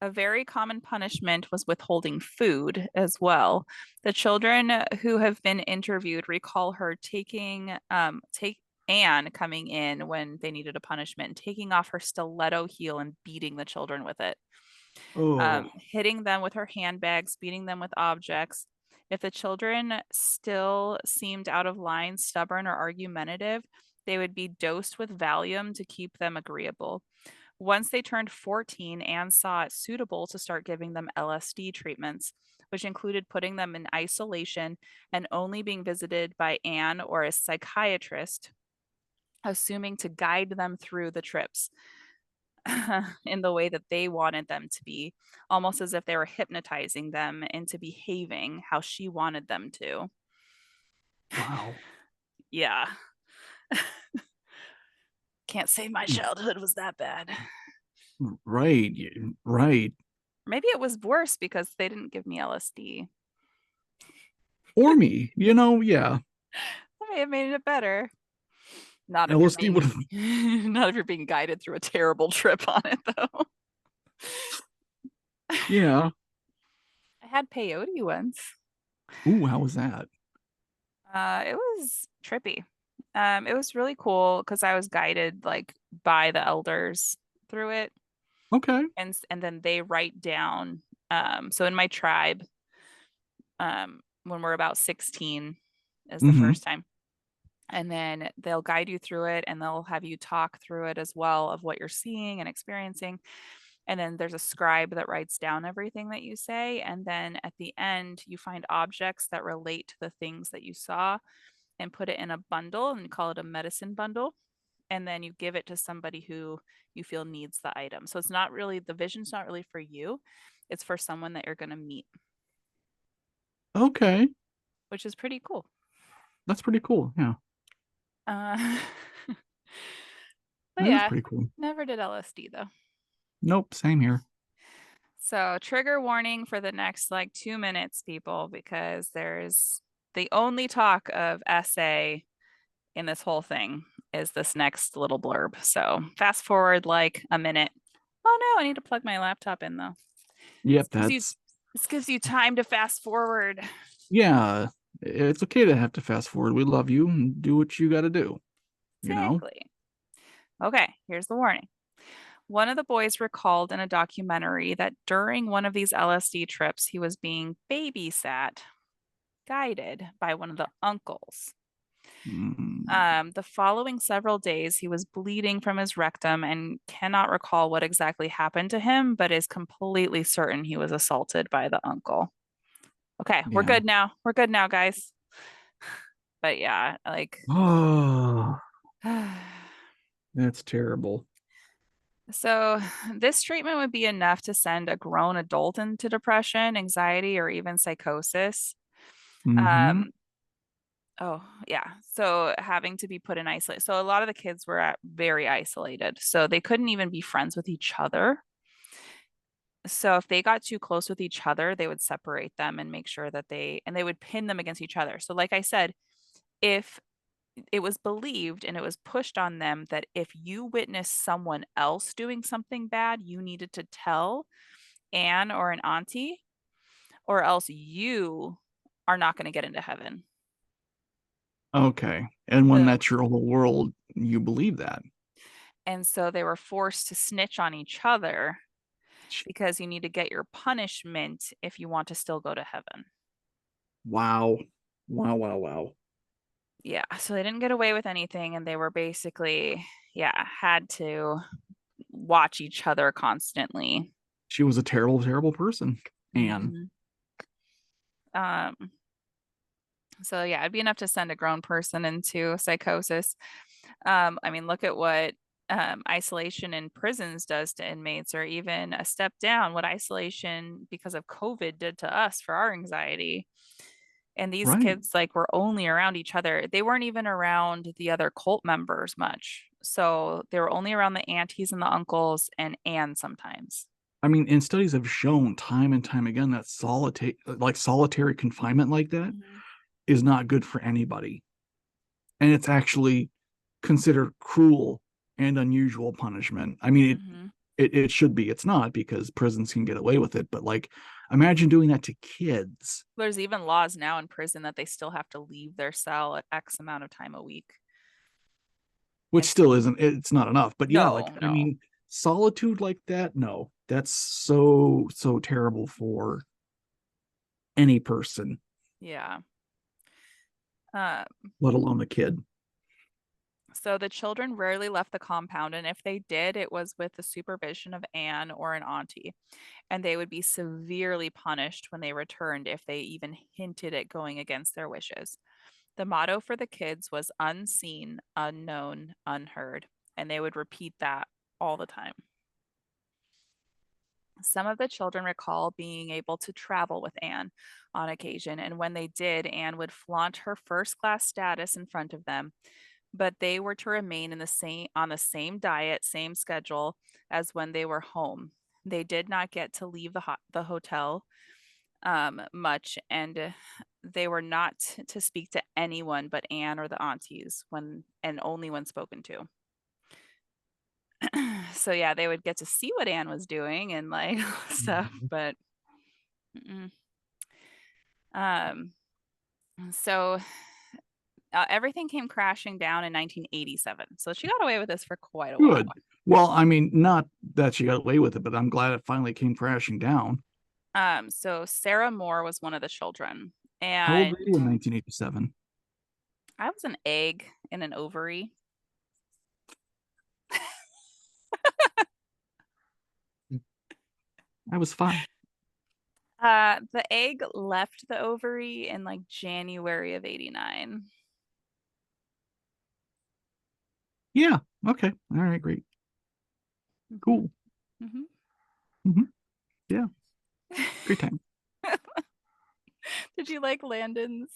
A very common punishment was withholding food as well. The children who have been interviewed recall her take Anne coming in when they needed a punishment and taking off her stiletto heel and beating the children with it, Oh, hitting them with her handbags, beating them with objects. If the children still seemed out of line, stubborn, or argumentative, they would be dosed with Valium to keep them agreeable. Once they turned 14, Anne saw it suitable to start giving them LSD treatments, which included putting them in isolation and only being visited by Anne or a psychiatrist, assuming to guide them through the trips in the way that they wanted them to be, almost as if they were hypnotizing them into behaving how she wanted them to. Wow. Yeah. Can't say my childhood was that bad. Right. Right. Maybe it was worse because they didn't give me LSD. Or me, yeah. That may have made it better. Not if you're LSD would being have, not if you're being guided through a terrible trip on it though. yeah. I had peyote once. Ooh, how was that? It was trippy. It was really cool because I was guided like by the elders through it, Okay. and then they write down. So in my tribe, when we're about 16, is the Mm-hmm. first time, and then they'll guide you through it, and they'll have you talk through it as well of what you're seeing and experiencing. And then there's a scribe that writes down everything that you say, and then at the end you find objects that relate to the things that you saw and put it in a bundle and call it a medicine bundle. And then you give it to somebody who you feel needs the item. So it's not really, the vision's not really for you, it's for someone that you're going to meet, Okay. which is pretty cool. That's pretty cool. Yeah. uh but That is yeah, pretty cool. never did LSD though. Nope. Same here. So trigger warning for the next like 2 minutes, people, because there's the only talk of essay in this whole thing is this next little blurb. So fast forward like a minute. Oh no, I need to plug my laptop in though. This Yep. gives you That's, this gives you time to fast forward. yeah. It's okay to have to fast forward. We love you and do what you got to do, you know? Exactly. Okay, here's the warning. One of the boys recalled in a documentary that during one of these LSD trips, he was being babysat, guided by one of the uncles. Mm, The following several days, he was bleeding from his rectum and cannot recall what exactly happened to him, but is completely certain he was assaulted by the uncle. Okay, we're yeah. good now. We're good now, guys. But yeah, like, Oh, that's terrible. so this treatment would be enough to send a grown adult into depression, anxiety, or even psychosis. Mm-hmm. Um, oh yeah. So having to be put in isolation. So a lot of the kids were very isolated. So they couldn't even be friends with each other. So if they got too close with each other, they would separate them and make sure that they would pin them against each other. So like I said, if it was believed and it was pushed on them that if you witnessed someone else doing something bad, you needed to tell Anne or an auntie, or else you are not going to get into heaven. Okay. And when So, that's your whole world, you believe that. and so they were forced to snitch on each other because you need to get your punishment if you want to still go to heaven. Wow. Wow, wow, wow. Yeah, so they didn't get away with anything and they were basically, yeah, had to watch each other constantly. She was a terrible, terrible person. Anne. Hmm. Um, so yeah, it'd be enough to send a grown person into psychosis. I mean, look at what isolation in prisons does to inmates, or even a step down, what isolation because of COVID did to us for our anxiety. And these Right. kids like were only around each other. They weren't even around the other cult members much. So they were only around the aunties and the uncles and Anne sometimes. I mean, and studies have shown time and time again that solitary confinement like that Hmm. is not good for anybody. And it's actually considered cruel and unusual punishment. I mean, Hmm. it should be. It's not because prisons can get away with it, but like imagine doing that to kids, There's even laws now in prison that they still have to leave their cell at X amount of time a week. which And still isn't, it's not enough. But yeah, like no, I no. mean, solitude like that, no. That's so so terrible for any person, Yeah. Uh, let alone a kid. So the children rarely left the compound, and if they did, it was with the supervision of Anne or an auntie, and they would be severely punished when they returned if they even hinted at going against their wishes. The motto for the kids was unseen, unknown, unheard, and they would repeat that all the time. Some of the children recall being able to travel with Anne on occasion, and when they did, Anne would flaunt her first class status in front of them, but they were to remain in the same on the same diet, same schedule as when they were home. They did not get to leave the hotel much, and they were not to speak to anyone but Anne or the aunties when and only when spoken to. So yeah, they would get to see what Anne was doing and like stuff, Mhm. but mm-mm. um, so everything came crashing down in 1987. So she got away with this for quite a while. Good. Well, I mean, not that she got away with it, but I'm glad it finally came crashing down. So Sarah Moore was one of the children, How old and were you in 1987? I was an egg in an ovary. I was 5. The egg left the ovary in like January of 89. Yeah. Okay. All right. Great. Hmm. Cool. Hmm. Hmm. Yeah. Great time. Did you like Landon's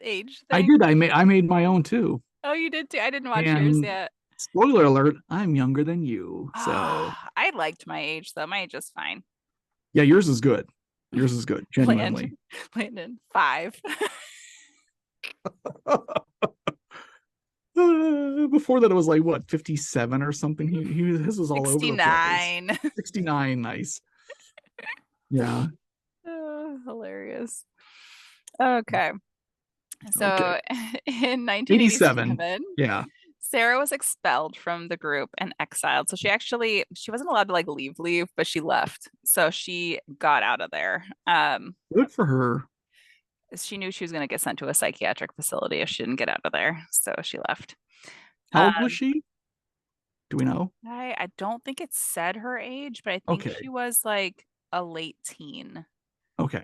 age I thing? did. I made my own too. Oh, you did too. I didn't watch yours And yet. spoiler alert, I'm younger than you. So Ah, I liked my age though. My age is fine. yeah, yours is good. Yours is good. Landon, Genuinely. Landon, 5. Before that, it was like what 57 or something. His was all over the place. 69. 69. Nice. Yeah. Oh, hilarious. Okay. Okay. So in 87. 1987, Yeah. Sarah was expelled from the group and exiled. So she wasn't allowed to like leave, but she left. So she got out of there. Good for her. She knew she was going to get sent to a psychiatric facility if she didn't get out of there. So she left. How old was Um, she? Do we know? I don't think it said her age, but I think Okay. she was like a late teen. Okay.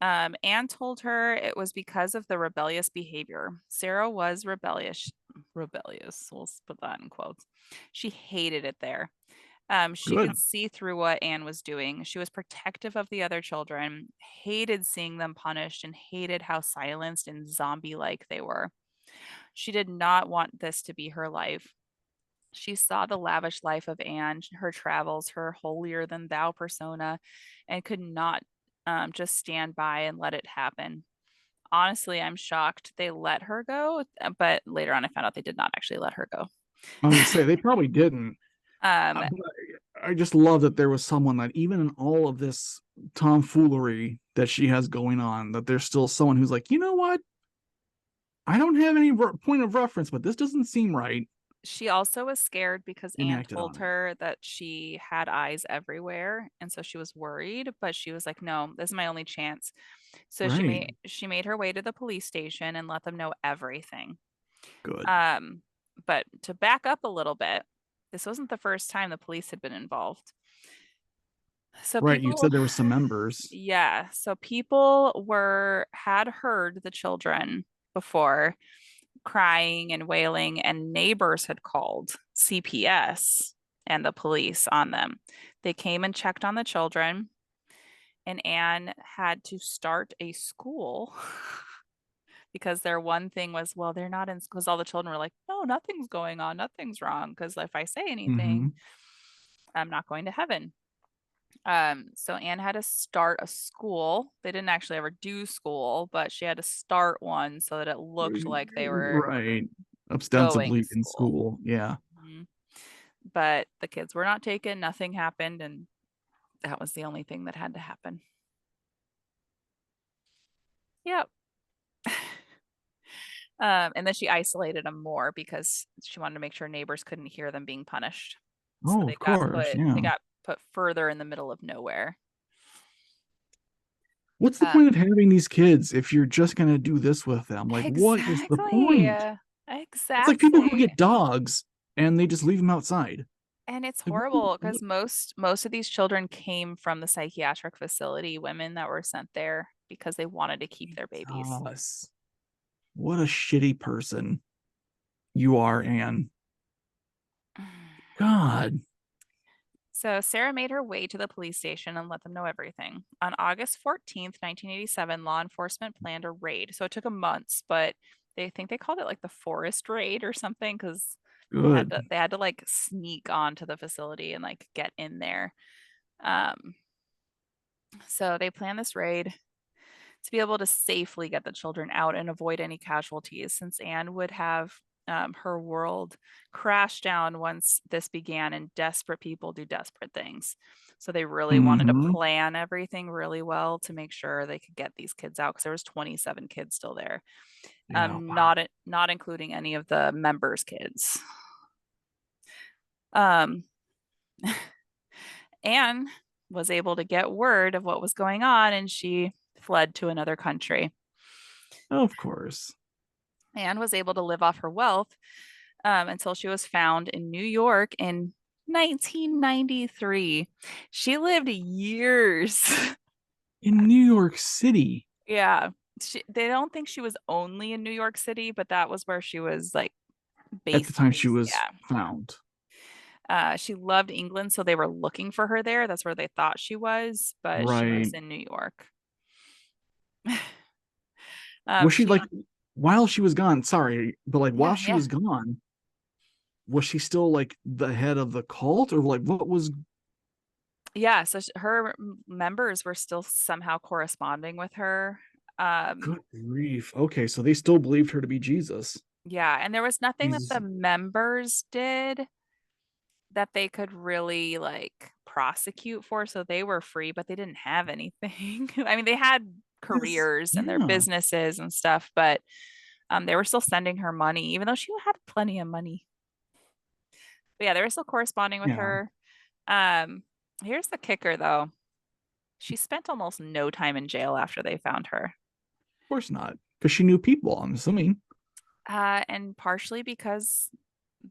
Anne told her it was because of the rebellious behavior. Sarah was rebellious. We'll put that in quotes. She hated it there. She Good. could see through what Anne was doing. She was protective of the other children, hated seeing them punished, and hated how silenced and zombie like they were. She did not want this to be her life. She saw the lavish life of Anne, her travels, her holier than thou persona, and could not just stand by and let it happen. Honestly, I'm shocked they let her go, but later on I found out they did not actually let her go. I was gonna say they probably didn't. um, But I just love that there was someone that even in all of this tomfoolery that she has going on, that there's still someone who's like, you know what? I don't have any point of reference, but this doesn't seem right. she also was scared because Anne Enacted told on it. her that she had eyes everywhere, and so she was worried, but she was like, "No, this is my only chance." So Right. she made her way to the police station and let them know everything. Good. Um, but to back up a little bit, this wasn't the first time the police had been involved. So Right. You people said there were some members. Yeah, so people were had heard the children before crying and wailing, and neighbors had called CPS and the police on them. They came and checked on the children, and Anne had to start a school because their one thing was, well, they're not in, because all the children were like, no, nothing's going on, nothing's wrong. Because if I say anything, Mm-hmm. I'm not going to heaven. So Anne had to start a school. They didn't actually ever do school, but she had to start one so that it looked like they were Right. going to Ostensibly in school. school. Yeah. Mhm. But the kids were not taken, nothing happened, and that was the only thing that had to happen. Yep. And then she isolated them more because she wanted to make sure neighbors couldn't hear them being punished. So Oh, of course. they Yeah. got put further in the middle of nowhere. What's the Uh, point of having these kids if you're just going to do this with them? Like, what is the exactly. point? It's like people who Exactly. get dogs and they just leave them outside. And it's Like, horrible because most of these children came from the psychiatric facility, women that were sent there because they wanted to keep their babies. Jesus, what a shitty person you are, Anne. God. So Sarah made her way to the police station and let them know everything. On August 14th, 1987, law enforcement planned a raid. So it took a month, but they think they called it like the forest raid or something because Good. they had to like sneak onto the facility and like get in there. Um, so they planned this raid to be able to safely get the children out and avoid any casualties, since Anne would have her world crash down once this began, and desperate people do desperate things. So they really wanted to Mm-hmm. plan everything really well to make sure they could get these kids out because there was 27 kids still there, Yeah. Wow. not including any of the members' kids. Um, Anne was able to get word of what was going on, and she fled to another country. Of course. Anne was able to live off her wealth until she was found in New York in 1993. She lived years. In New York City Yeah. They don't think she was only in New York City, but that was where she was like at the time she based. was Yeah. found. She loved England, so they were looking for her there. That's where they thought she was, but she was Right. in New York. Was she She, like while she was gone? Sorry, but like while yeah, she yeah. was gone, was she still like the head of the cult or like what was Yeah, so her members were still somehow corresponding with her. Um, good grief? Okay, so they still believed her to be Jesus. yeah, and there was nothing that Jesus. the members did that they could really like prosecute for, so they were free, but they didn't have anything. I mean, they had Yes. careers and their Yeah. businesses and stuff, but they were still sending her money, even though she had plenty of money. But yeah, they were still corresponding with Yeah. Of her. Here's the kicker, though. She spent almost no time in jail after they found her. course not. Because she knew people, I'm assuming. And partially because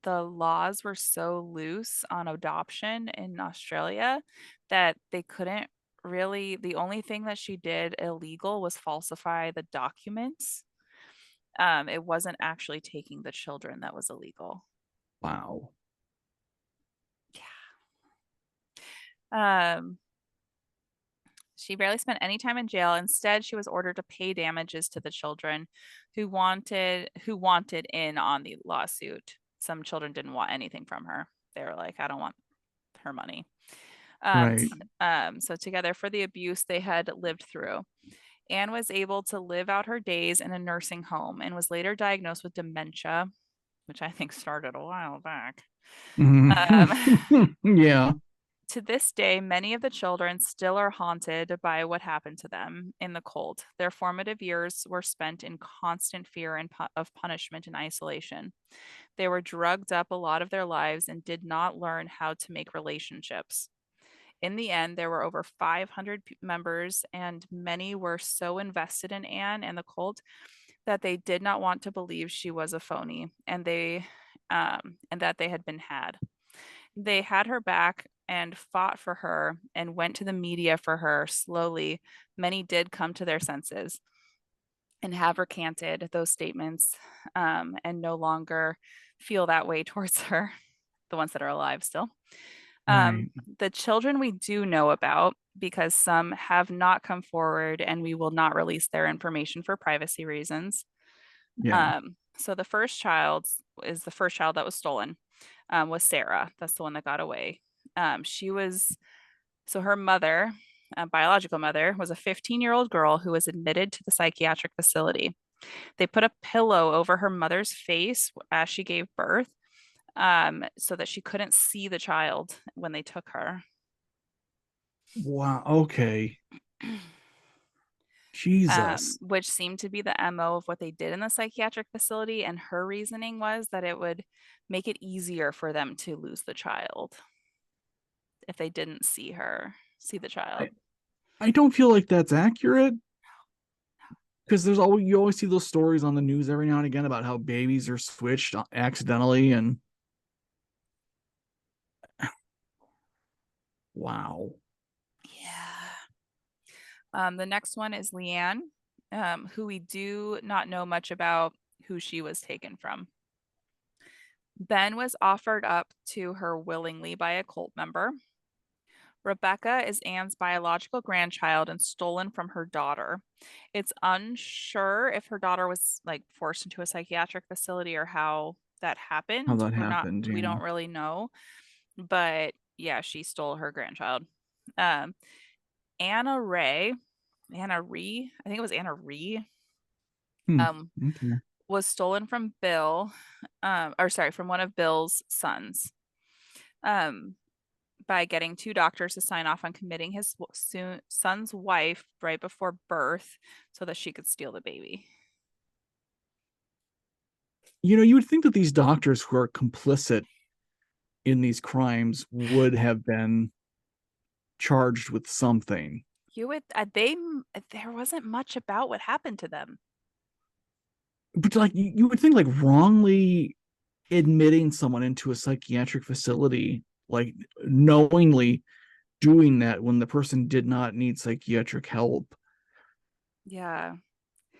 the laws were so loose on adoption in Australia that they couldn't really, the only thing that she did illegal was falsify the documents. It wasn't actually taking the children that was illegal. Wow. Yeah. She barely spent any time in jail. Instead, she was ordered to pay damages to the children who wanted in on the lawsuit. Some children didn't want anything from her. They were like, I don't want her money. Um, Right. so together for the abuse they had lived through. Anne was able to live out her days in a nursing home and was later diagnosed with dementia, which I think started a while back. Um, Yeah. to this day, many of the children still are haunted by what happened to them in the cold. Their formative years were spent in constant fear of punishment and isolation. They were drugged up a lot of their lives and did not learn how to make relationships. In the end, there were over 500 members, and many were so invested in Anne and the cult that they did not want to believe she was a phony, and that they had been had. They had her back and fought for her and went to the media for her. Slowly, many did come to their senses and have recanted those statements, and no longer feel that way towards her, the ones that are alive still. Right. The children we do know about, because some have not come forward and we will not release their information for privacy reasons. Yeah. So the first child is the first child that was stolen, was Sarah. That's the one that got away. She was, so her mother, biological mother, was a 15-year-old girl who was admitted to the psychiatric facility. They put a pillow over her mother's face as she gave birth, so that she couldn't see the child when they took her. Wow. Okay. Jesus. Which seemed to be the MO of what they did in the psychiatric facility. And her reasoning was that it would make it easier for them to lose the child if they didn't see the I, child. I don't feel like that's accurate. because there's always you always see those stories on the news every now and again about how babies are switched accidentally, and wow. Yeah. The next one is Leanne, who we do not know much about who she was taken from. Ben was offered up to her willingly by a cult member. Rebecca is Anne's biological grandchild and stolen from her daughter. It's unsure if her daughter was like forced into a psychiatric facility or how that How happened. that happened, We yeah. don't really know, but yeah, she stole her grandchild. Um, Anna Ray, Anna Ree, I think it was Anna Ree, Hmm. um, Okay. was stolen from Bill, or sorry, from one of Bill's sons. Um, by getting two doctors to sign off on committing his son's wife right before birth so that she could steal the baby. You would think that these doctors who are complicit in these crimes would have been charged with something. You would, there wasn't much about what happened to them. But like you would think like wrongly admitting someone into a psychiatric facility, like knowingly doing that when the person did not need psychiatric help. Yeah.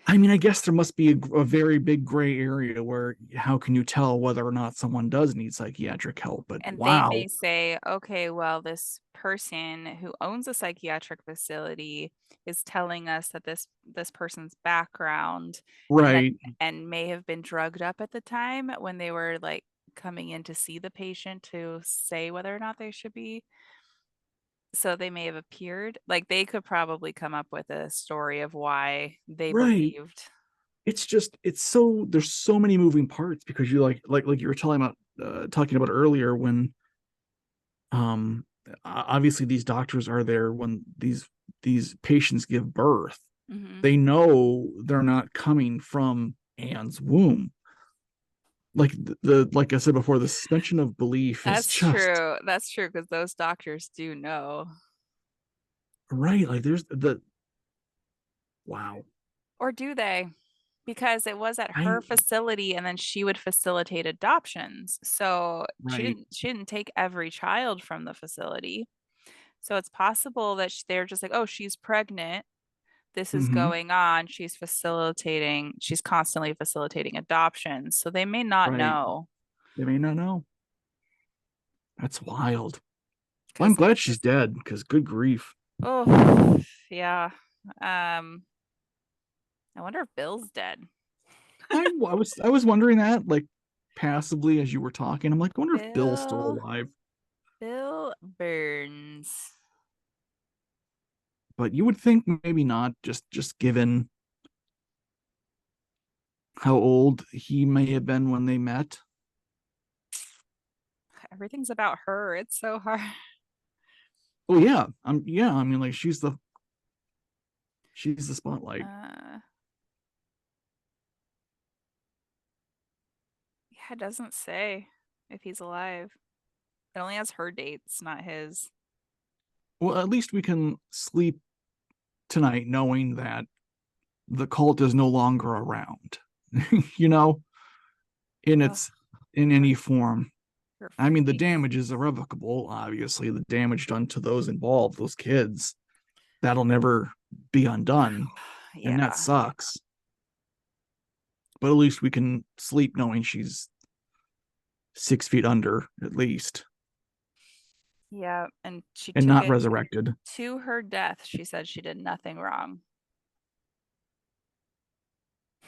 I mean, I guess there must be a very big gray area where how can you tell whether or not someone does need psychiatric help? But And they wow, may say, okay, well, this person who owns a psychiatric facility is telling us that this person's background and that right, and may have been drugged up at the time when they were like coming in to see the patient to say whether or not they should be. So they may have appeared. Like they could probably come up with a story of why they right. believed. It's just it's so there's so many moving parts because you like you were talking about earlier when obviously these doctors are there when these patients give birth. Hmm. They know they're not coming from Anne's womb. Like the like I said before, the suspension of belief is That's just true. That's true because those doctors do know. right. Like there's the wow. Or do they? Because it was at I her facility and then she would facilitate adoptions. So right. she didn't take every child from the facility. So it's possible that they're just like, "Oh, she's pregnant. This is Mm-hmm. going on. She's constantly facilitating adoptions." So they may not Right. know They may not know. That's wild. Well, I'm because glad she's dead because good grief. oh, yeah. Um, I wonder if Bill's dead. I was wondering that like passively as you were talking. I'm like, I wonder if Bill's still Bill alive. Bill Burns. But you would think maybe not, just given how old he may have been when they met. Everything's about her. It's so hard. Oh yeah, yeah. I mean, like she's the spotlight. Uh, yeah, it doesn't say if he's alive. It only has her dates, not his. Well, at least we can sleep tonight knowing that the cult is no longer around. you know, in Oh, its in her, any form. her I mean, the face. damage is irrevocable. Obviously, the damage done to those involved, those kids, that'll never be undone, and that Yeah. sucks. But at least we can sleep knowing she's 6 feet under, at least, Yeah. And she and took not it resurrected. to her death. She said she did nothing wrong.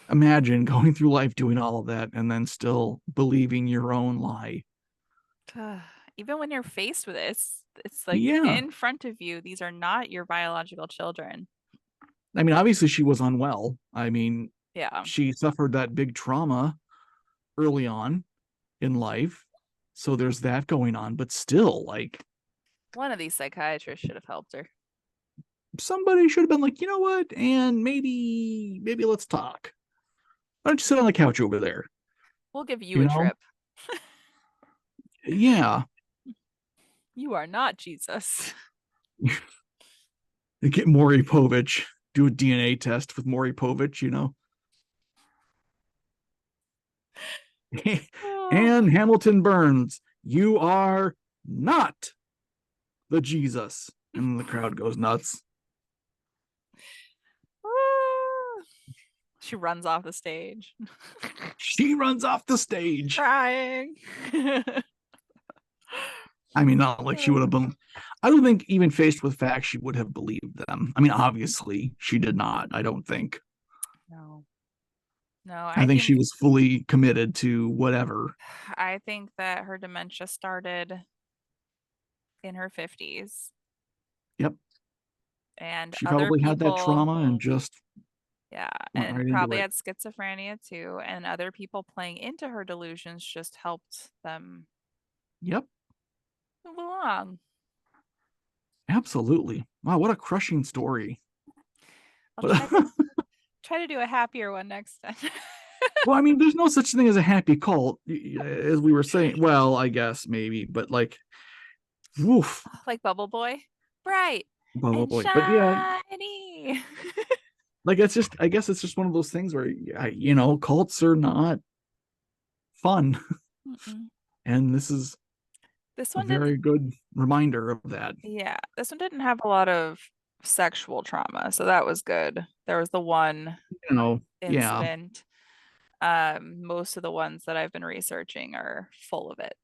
Imagine going through life doing all of that and then still believing your own lie. Even when you're faced with it, it's like Yeah. in front of you. These are not your biological children. I mean, obviously, she was unwell. I mean, Yeah. she suffered that big trauma early on in life. So there's that going on. But still, like, One of these psychiatrists should have helped her. somebody should have been like, you know what? And maybe let's talk. Why don't you sit on the couch over there? We'll give you You a know? trip. Yeah. You are not Jesus. Get Maury Povich. do a DNA test with Maury Povich, you know. Oh. And Hamilton Burns, you are not the Jesus. And the crowd goes nuts. Ah. She runs off the stage She runs off the stage. crying. I mean, not like she would have been. I don't think, even faced with facts, she would have believed them. I mean, obviously, she did not. I don't think. No, no, I think she was fully committed to whatever. I think that her dementia started in her 50s, Yep. and She other probably had that people, trauma and just yeah, went and right into probably it. had schizophrenia too, and other people playing into her delusions just helped them Yep. move along. Absolutely. Wow, what a crushing story. I'll But try to do a happier one next time. well, I mean, there's no such thing as a happy cult, as we were saying. Well, I guess maybe, but like, woof, Like Bubble Boy, bright and probably. But yeah, shiny. like it's just, I guess it's just one of those things where, you know, cults are not fun. Mm-mm. And this is This a one didn't, very good reminder of that. yeah, this one didn't have a lot of sexual trauma, so that was good. There was the one You know, yeah. incident. Most of the ones that I've been researching are full of it.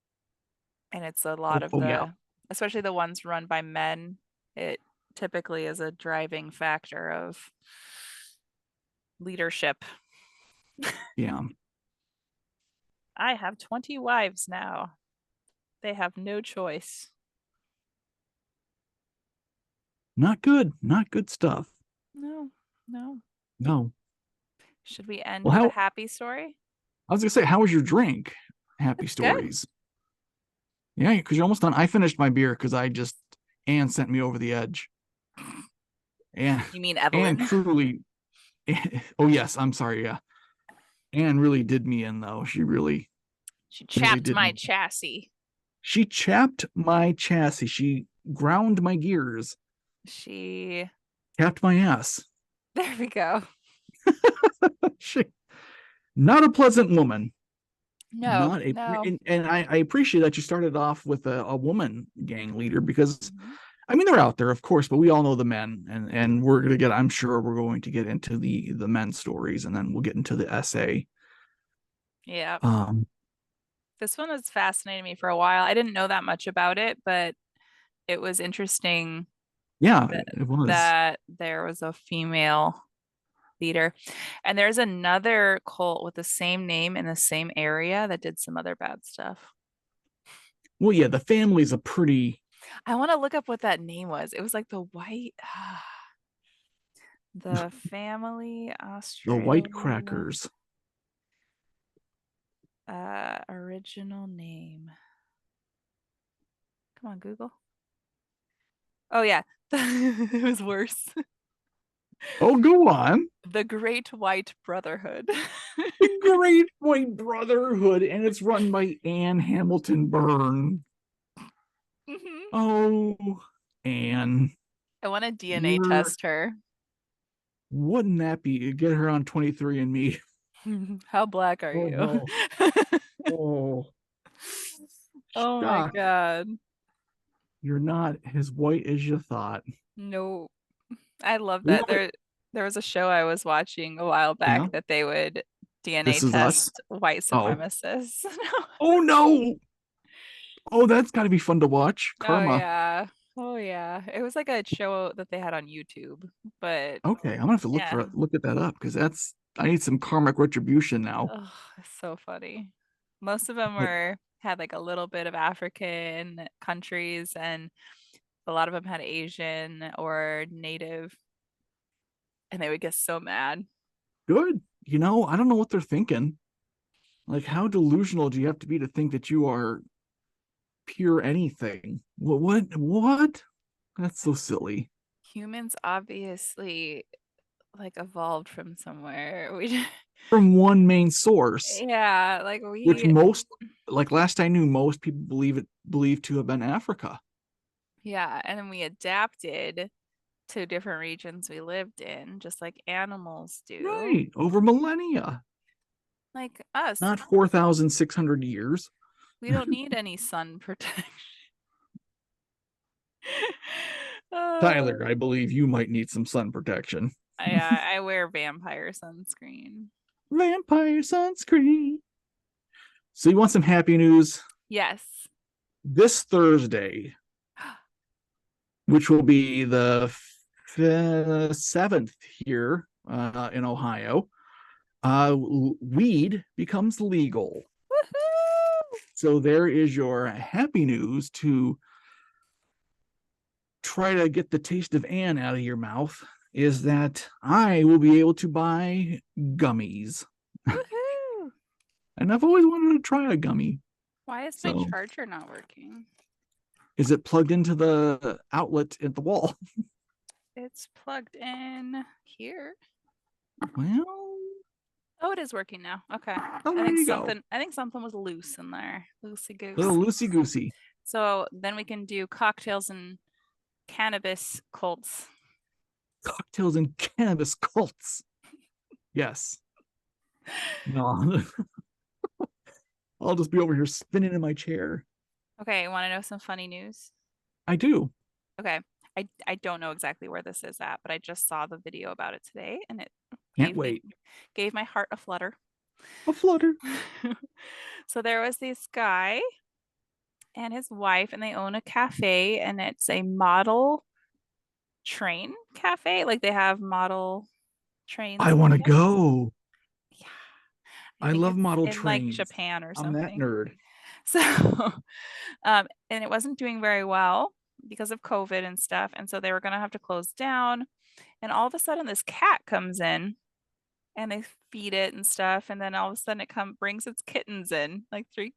And it's a lot of Oh yeah. especially the ones run by men, it typically is a driving factor of leadership. Yeah. I have 20 wives now. They have no choice. Not good. Not good stuff. No, no. No. Should we end Well, with a how happy story? I was gonna say, how was your drink? Happy It's good. stories. Yeah, because you're almost done. I finished my beer because I just Anne sent me over the edge. And You mean Anne Evelyn? truly oh yes, I'm sorry, yeah. Anne really did me in though. She She really chapped did my me. chassis. She chapped my chassis. She ground my gears, She, tapped my ass. there we go. She not a pleasant woman. No, Not a no. and I appreciate that you started off with a woman gang leader because Mhm. I mean they're out there, of course, but we all know the men, and we're gonna get. I'm sure we're going to get into the men's stories, and then we'll get into the essay. Yeah. Um, This one was fascinating me for a while. I didn't know that much about it, but it was interesting yeah, that, it was. that there was a female leader. And there's another cult with the same name in the same area that did some other bad stuff. Well, yeah, the family's a pretty I want to look up what that name was. It was like the white, the family the white Australia, crackers. original name. Come on, Google. Oh yeah, it was worse. Oh, go on. The Great White Brotherhood. The Great White Brotherhood, and it's run by Anne Hamilton Byrne. Mhm. Oh, Anne, I want to DNA you're test her. wouldn't that be get her on 23 and Me? How black are Oh you? no. Oh, Oh my shock. God. You're not as white as you thought. No. I love You that. know, There was a show I was watching a while yeah, back that they would DNA this is us. test white Oh, supremacists. oh no. Oh, that's got to be fun to watch. Oh Karma. yeah. Oh yeah. It was like a show that they had on YouTube, but Okay, I'm gonna have to yeah. look at that up because that's I need some karmic retribution now. Oh, it's so funny. Most of them But were had like a little bit of African countries, and a lot of them had Asian or Native, and they would get so mad. good. You know, I don't know what they're thinking. Like, how delusional do you have to be to think that you are pure anything? What? That's so silly. Humans obviously like evolved from somewhere. We From one main source, yeah, like which we most, like last I knew, most people believe to have been Africa. yeah, and then we adapted to different regions we lived in, just like animals do. Right. Over millennia, Like us, not 4,600 years. we don't need any sun protection. Tyler, Oh, I believe you might need some sun protection. I wear vampire sunscreen. Vampire sunscreen. So you want some happy news? Yes. This Thursday, which will be the 7th here in Ohio, weed becomes legal. Woohoo! So there is your happy news to try to get the taste of Anne out of your mouth, is that I will be able to buy gummies. Woohoo! And I've always wanted to try a gummy. Why is my So charger not working? is it plugged into the outlet at the wall? It's plugged in here. Well, Oh, it is working now. Okay. oh, there you go. I think something was loose in there. Loosey Little goosey. loosey goosey. So then we can do cocktails and cannabis cults. Cocktails and cannabis cults. Yes. No, I'll just be over here spinning in my chair. Okay, want to know some funny news? I do. Okay. I don't know exactly where this is at, but I just saw the video about it today and it Can't gave me wait. gave my heart a flutter. A flutter. So there was this guy and his wife and they own a cafe and it's a model train cafe. Like they have model trains I and want to stuff. go. Yeah. I I think love it's model in like trains. Japan or I'm that something. nerd. So, and it wasn't doing very well because of COVID and stuff. And so they were going to have to close down. And all of a sudden, this cat comes in and they feed it and stuff. And then all of a sudden, brings its kittens in, like three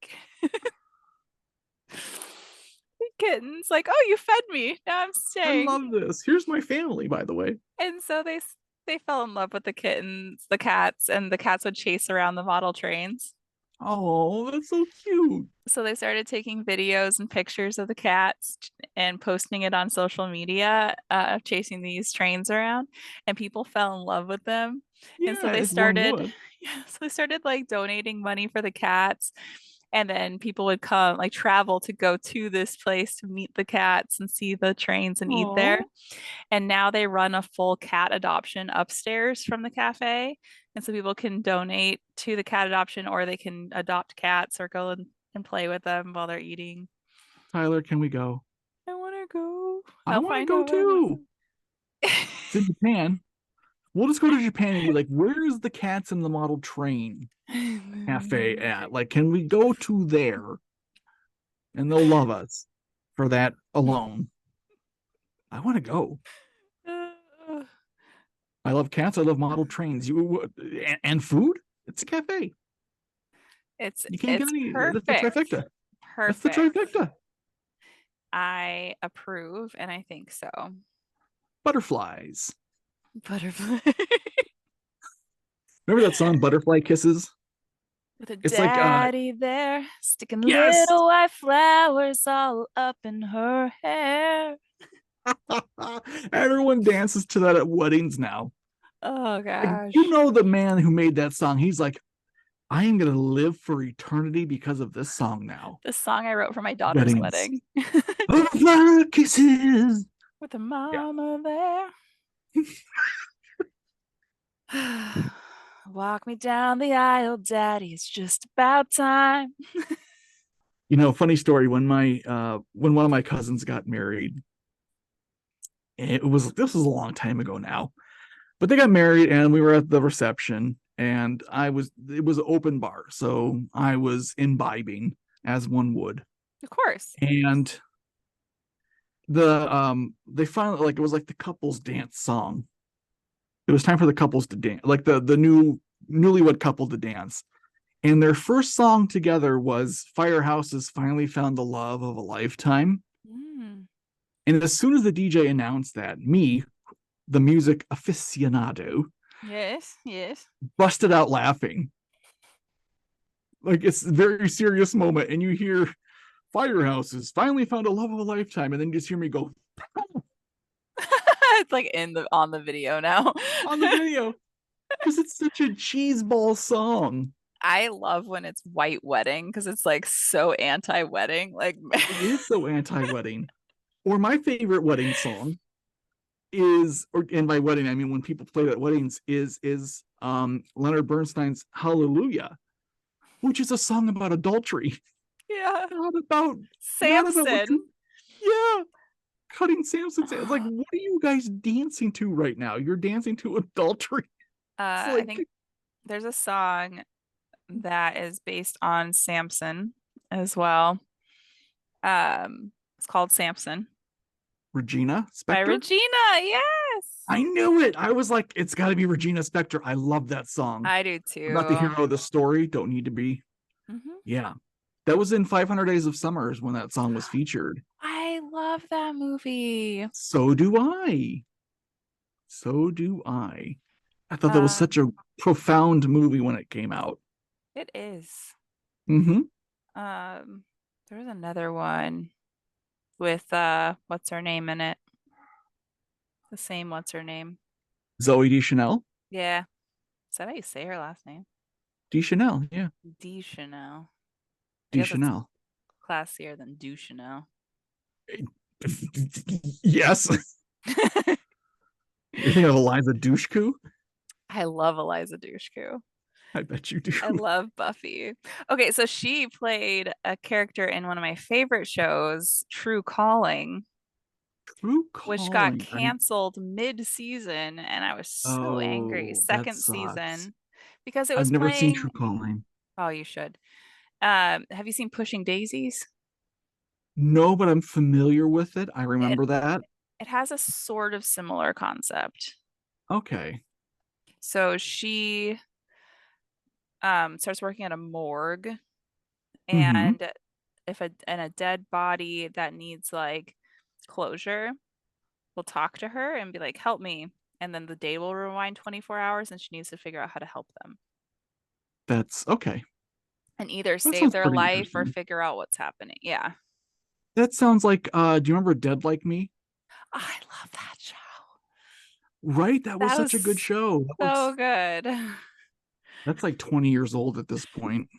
kittens. Like, oh, you fed me. Now I'm I staying. love this. Here's my family, by the way. And so they fell in love with the kittens, the cats, and the cats would chase around the model trains. Oh, that's so cute. So they started taking videos and pictures of the cats and posting it on social media, chasing these trains around, and people fell in love with them. And Yeah, so they as one started, would. yeah, so they started like donating money for the cats. And then people would come, like travel to go to this place to meet the cats and see the trains and eat there. Oh, And now they run a full cat adoption upstairs from the cafe. And so people can donate to the cat adoption or they can adopt cats or go and play with them while they're eating. Tyler, can we go? I want to go. I I'll want to find go out where too. it It's in Japan. We'll just go to Japan and be like, where's the cats in the model train cafe is. at? Like, can we go to there? And they'll love us for that alone. I want to go. I love cats. I love model trains. You and food. It's a cafe. You can't get It's any. That's the perfect. trifecta. That's the Perfect. trifecta. I approve and I think so. Butterflies. Butterfly. Remember that song Butterfly Kisses? With a It's like daddy there, sticking yes. little white flowers all up in her hair. Everyone dances to that at weddings now. Oh Like, you gosh. know the man who made that song, he's like, I am gonna live for eternity because of this song now. The song I wrote for my daughter's Weddings. wedding. Butterfly kisses. With the Yeah. mama there. Walk me down the aisle, daddy. It's just about time. You know, funny story, when one of my cousins got married, this was a long time ago now. But they got married and we were at the reception and it was an open bar, so I was imbibing as one would. Of course. And they finally, like, it was like the couples dance song. It was time for the couples to dance, like the newlywed couple to dance. And their first song together was Firehouse's Finally Found the Love of a Lifetime. Mm. And as soon as the DJ announced that, me, the music aficionado, Yes, yes. busted out laughing. Like, it's a very serious moment, and you hear Firehouses finally found a love of a lifetime, and then you just hear me go. It's like in the on the video now. on the video because it's such a cheeseball song. I love when it's White Wedding because it's like so anti-wedding. Like, It is so anti-wedding. Or my favorite wedding song is, or and by wedding I mean when people play it at weddings, is Leonard Bernstein's Hallelujah, which is a song about adultery, yeah, not about what Samson. you, yeah, cutting Samson's hair. It's like, what are you guys dancing to right now? You're dancing to adultery. It's I like think there's a song that is based on Samson as well. It's called Samson Regina by Spektor. Regina. Yes, I knew it. I was like, it's got to be Regina Spektor. I love that song. I do About the too. hero of the story. Don't need to be. Hmm. Yeah. That was in 500 Days of Summers when that song was featured. I love that movie. So do I. So do I. I thought that was such Um, a profound movie when it came out. it is. Mm-hmm. Um, there's another one with what's her name in it? The same what's her name? Zoe Deschanel. Yeah. Is that how you say her last name? Deschanel, yeah. Deschanel. I guess it's Deschanel. classier than Duchanel. Yes. You're thinking of Eliza Dushku? I love Eliza Dushku. I bet you do. I love Buffy. Okay, so she played a character in one of my favorite shows, True Calling, True which got Calling. canceled mid-season, and I was so angry. Oh, that Second sucks. season, because it I've was never seen True playing. Calling. Oh, you should. Have you seen Pushing Daisies? No, but I'm familiar with it. I It remember that. it has a sort of similar concept. Okay. So she starts working at a morgue, Mm-hmm. and if a dead body that needs like closure will talk to her and be like, "Help me," and then the day will rewind 24 hours, and she needs to figure out how to help them That's okay. and either That save sounds their pretty life or interesting. figure out what's happening. Yeah, That sounds like do you remember Dead Like Me? I love that show. Right? That was That such was a good show. so good. That's like 20 years old at this point,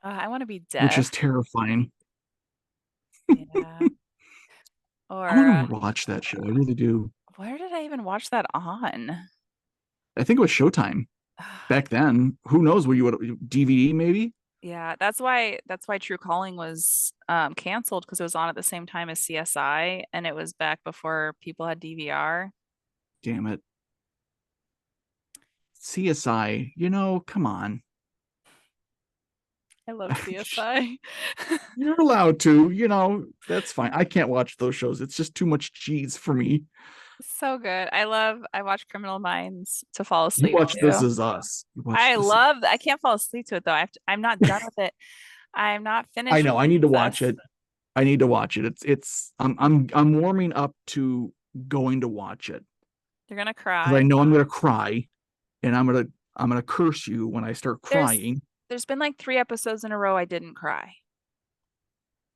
I want to be which is deaf. terrifying. Yeah. I want Or to watch that show. I really do. where did I even watch that on? I think it was Showtime back then. Who knows what you would DVD maybe? Yeah, that's why True Calling was canceled because it was on at the same time as CSI and it was back before people had DVR. Damn it. CSI, come on. I love CSI. You're allowed to, that's fine. I can't watch those shows. It's just too much cheese for me. So good. I watch Criminal Minds to fall You asleep watch This too. Is Us. You watch this. I can't fall asleep to it though. I'm not done with it. I'm not I finished with know. I This need to Is watch Us. it. I need to watch it. I'm warming up to going to watch it You're gonna because I cry. know I'm gonna cry and I'm gonna curse you when I start There's crying. there's been like 3 episodes in a row I didn't cry.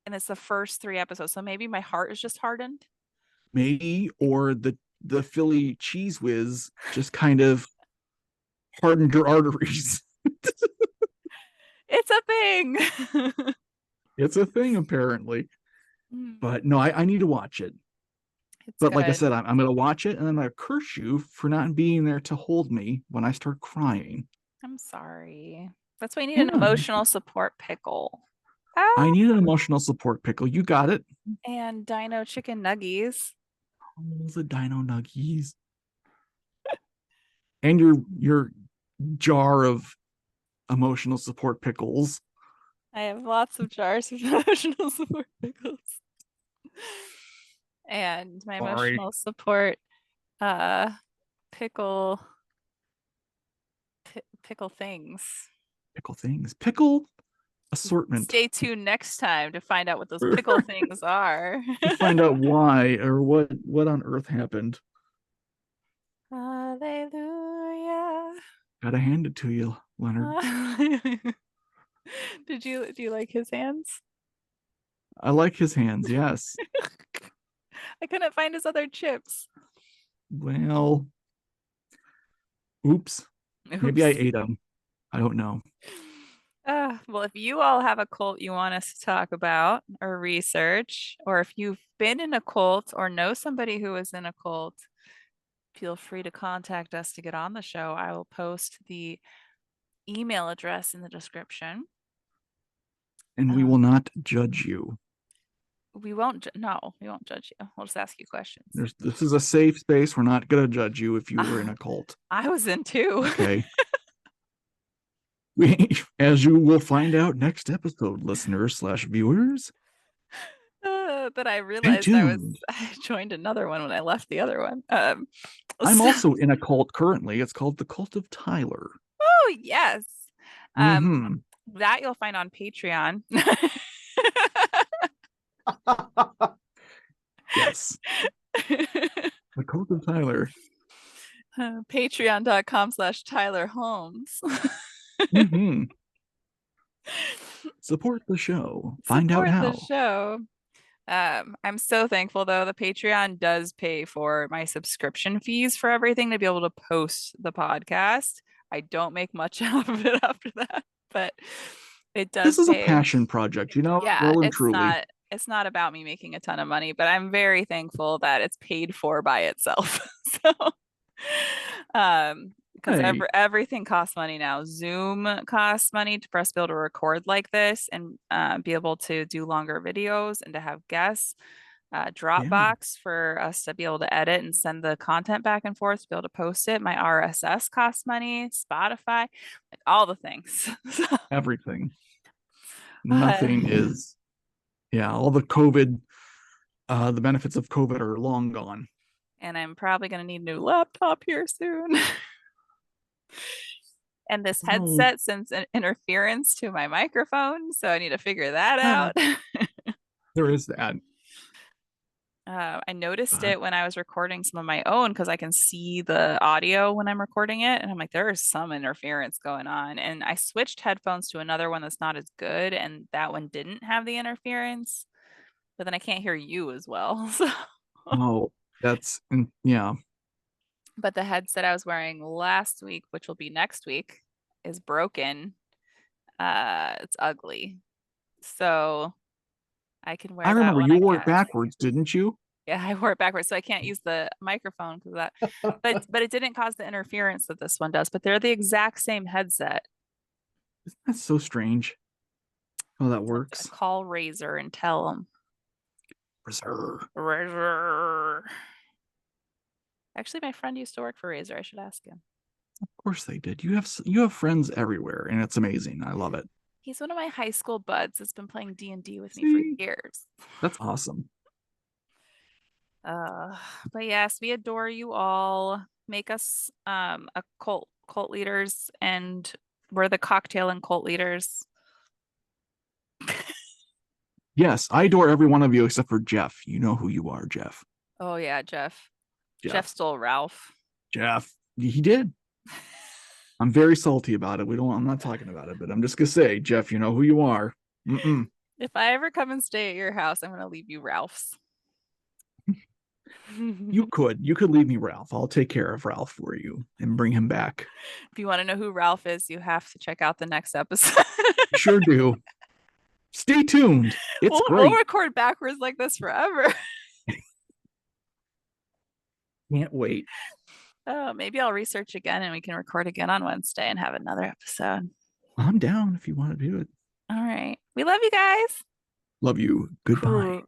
And it's the first 3 episodes. So maybe my heart is just hardened. Maybe, or the Philly cheese whiz just kind of hardened your arteries. It's a thing. It's a thing apparently. Mm, But no, I need to watch it. it's But like I good. said, I'm going to watch it and I'm going to curse you for not being there to hold me when I start crying. I'm sorry. That's why you need an Yeah, emotional support pickle. Ah, I need an emotional support pickle. You got it. and dino chicken nuggies. Oh, the Dino Nuggies and your jar of emotional support pickles. I have lots of jars of emotional support pickles. And my Sorry, emotional support uh pickle pickle things. pickle things, pickle assortment. Stay tuned next time to find out what those pickle things are. To find out why or what on earth happened. Hallelujah. Gotta hand it to you, Leonard. Do you like his hands? I like his hands. Yes. I couldn't find his other chips. Well, oops. Maybe I Oops. ate them. I don't know. Well, if you all have a cult you want us to talk about or research, or if you've been in a cult or know somebody who is in a cult, feel free to contact us to get on the show. I will post the email address in the description. And we Uh, will not judge you. no, we won't judge you. We'll just ask you questions. This is a safe space. We're not going to judge you if you were in a cult. I was in too. Okay. As you will find out next episode, listeners/viewers, But I stay realized tuned. I joined another one when I left the other one. I'm So, also in a cult currently. It's called the Cult of Tyler. oh yes. Um, Mm-hmm. that you'll find on Patreon. Yes. The Cult of Tyler. Patreon.com/Tyler Holmes. Mm-hmm. Support the show. Find out Support the how. show. I'm so thankful though. The Patreon does pay for my subscription fees for everything to be able to post the podcast. I don't make much out of it after that, but it This does is a pay. passion project, Yeah, well and truly. it's not about me making a ton of money, but I'm very thankful that it's paid for by itself. So because Hey, everything costs money now. Zoom costs money to press be able to record like this and be able to do longer videos and to have guests. yeah, Dropbox for us to be able to edit and send the content back and forth to be able to post it. My RSS costs money, Spotify, like all the things. everything. uh, Nothing is, yeah, all the COVID, the benefits of COVID are long gone. and I'm probably going to need a new laptop here soon. And this No, headset sends an interference to my microphone, so I need to figure that ah, out. there is that. I noticed But it when I was recording some of my own because I can see the audio when I'm recording it. And I'm like, there is some interference going on. And I switched headphones to another one that's not as good. And that one didn't have the interference, but then I can't hear you as well. So, oh, yeah. but the headset I was wearing last week, which will be next week, is broken. It's ugly. So I can I wear that remember when you I wore it guest. backwards, didn't you? Yeah, I wore it backwards, so I can't use the microphone because of that. But it didn't cause the interference that this one does. But they're the exact same headset. That's so strange how that I works. call Razer and tell them. Reserve. Razer. Actually, my friend used to work for Razer. I should ask him. Of course they did. You have friends everywhere, and it's amazing. I love it. He's one of my high school buds that's been playing D&D with me for See, years. that's awesome. Uh, but yes, we adore you all. Make us a cult leaders, and we're the cocktail and cult leaders. Yes, I adore every one of you except for Jeff. You know who you are, Jeff. Oh yeah, Jeff. Jeff Jeff. stole Ralph. Jeff. He did. I'm very salty about it. I'm not talking about it, but I'm just gonna say, Jeff, you know who you are. Mm-mm. If I ever come and stay at your house, I'm gonna leave you Ralph's. You could leave me Ralph. I'll take care of Ralph for you and bring him back. If you want to know who Ralph is, you have to check out the next episode. Sure do. Stay tuned. It's We'll great. record backwards like this forever. Can't wait. Oh, maybe I'll research again and we can record again on Wednesday and have another episode. I'm down if you want to do it. All right. We love you guys. Love you. Goodbye. Crows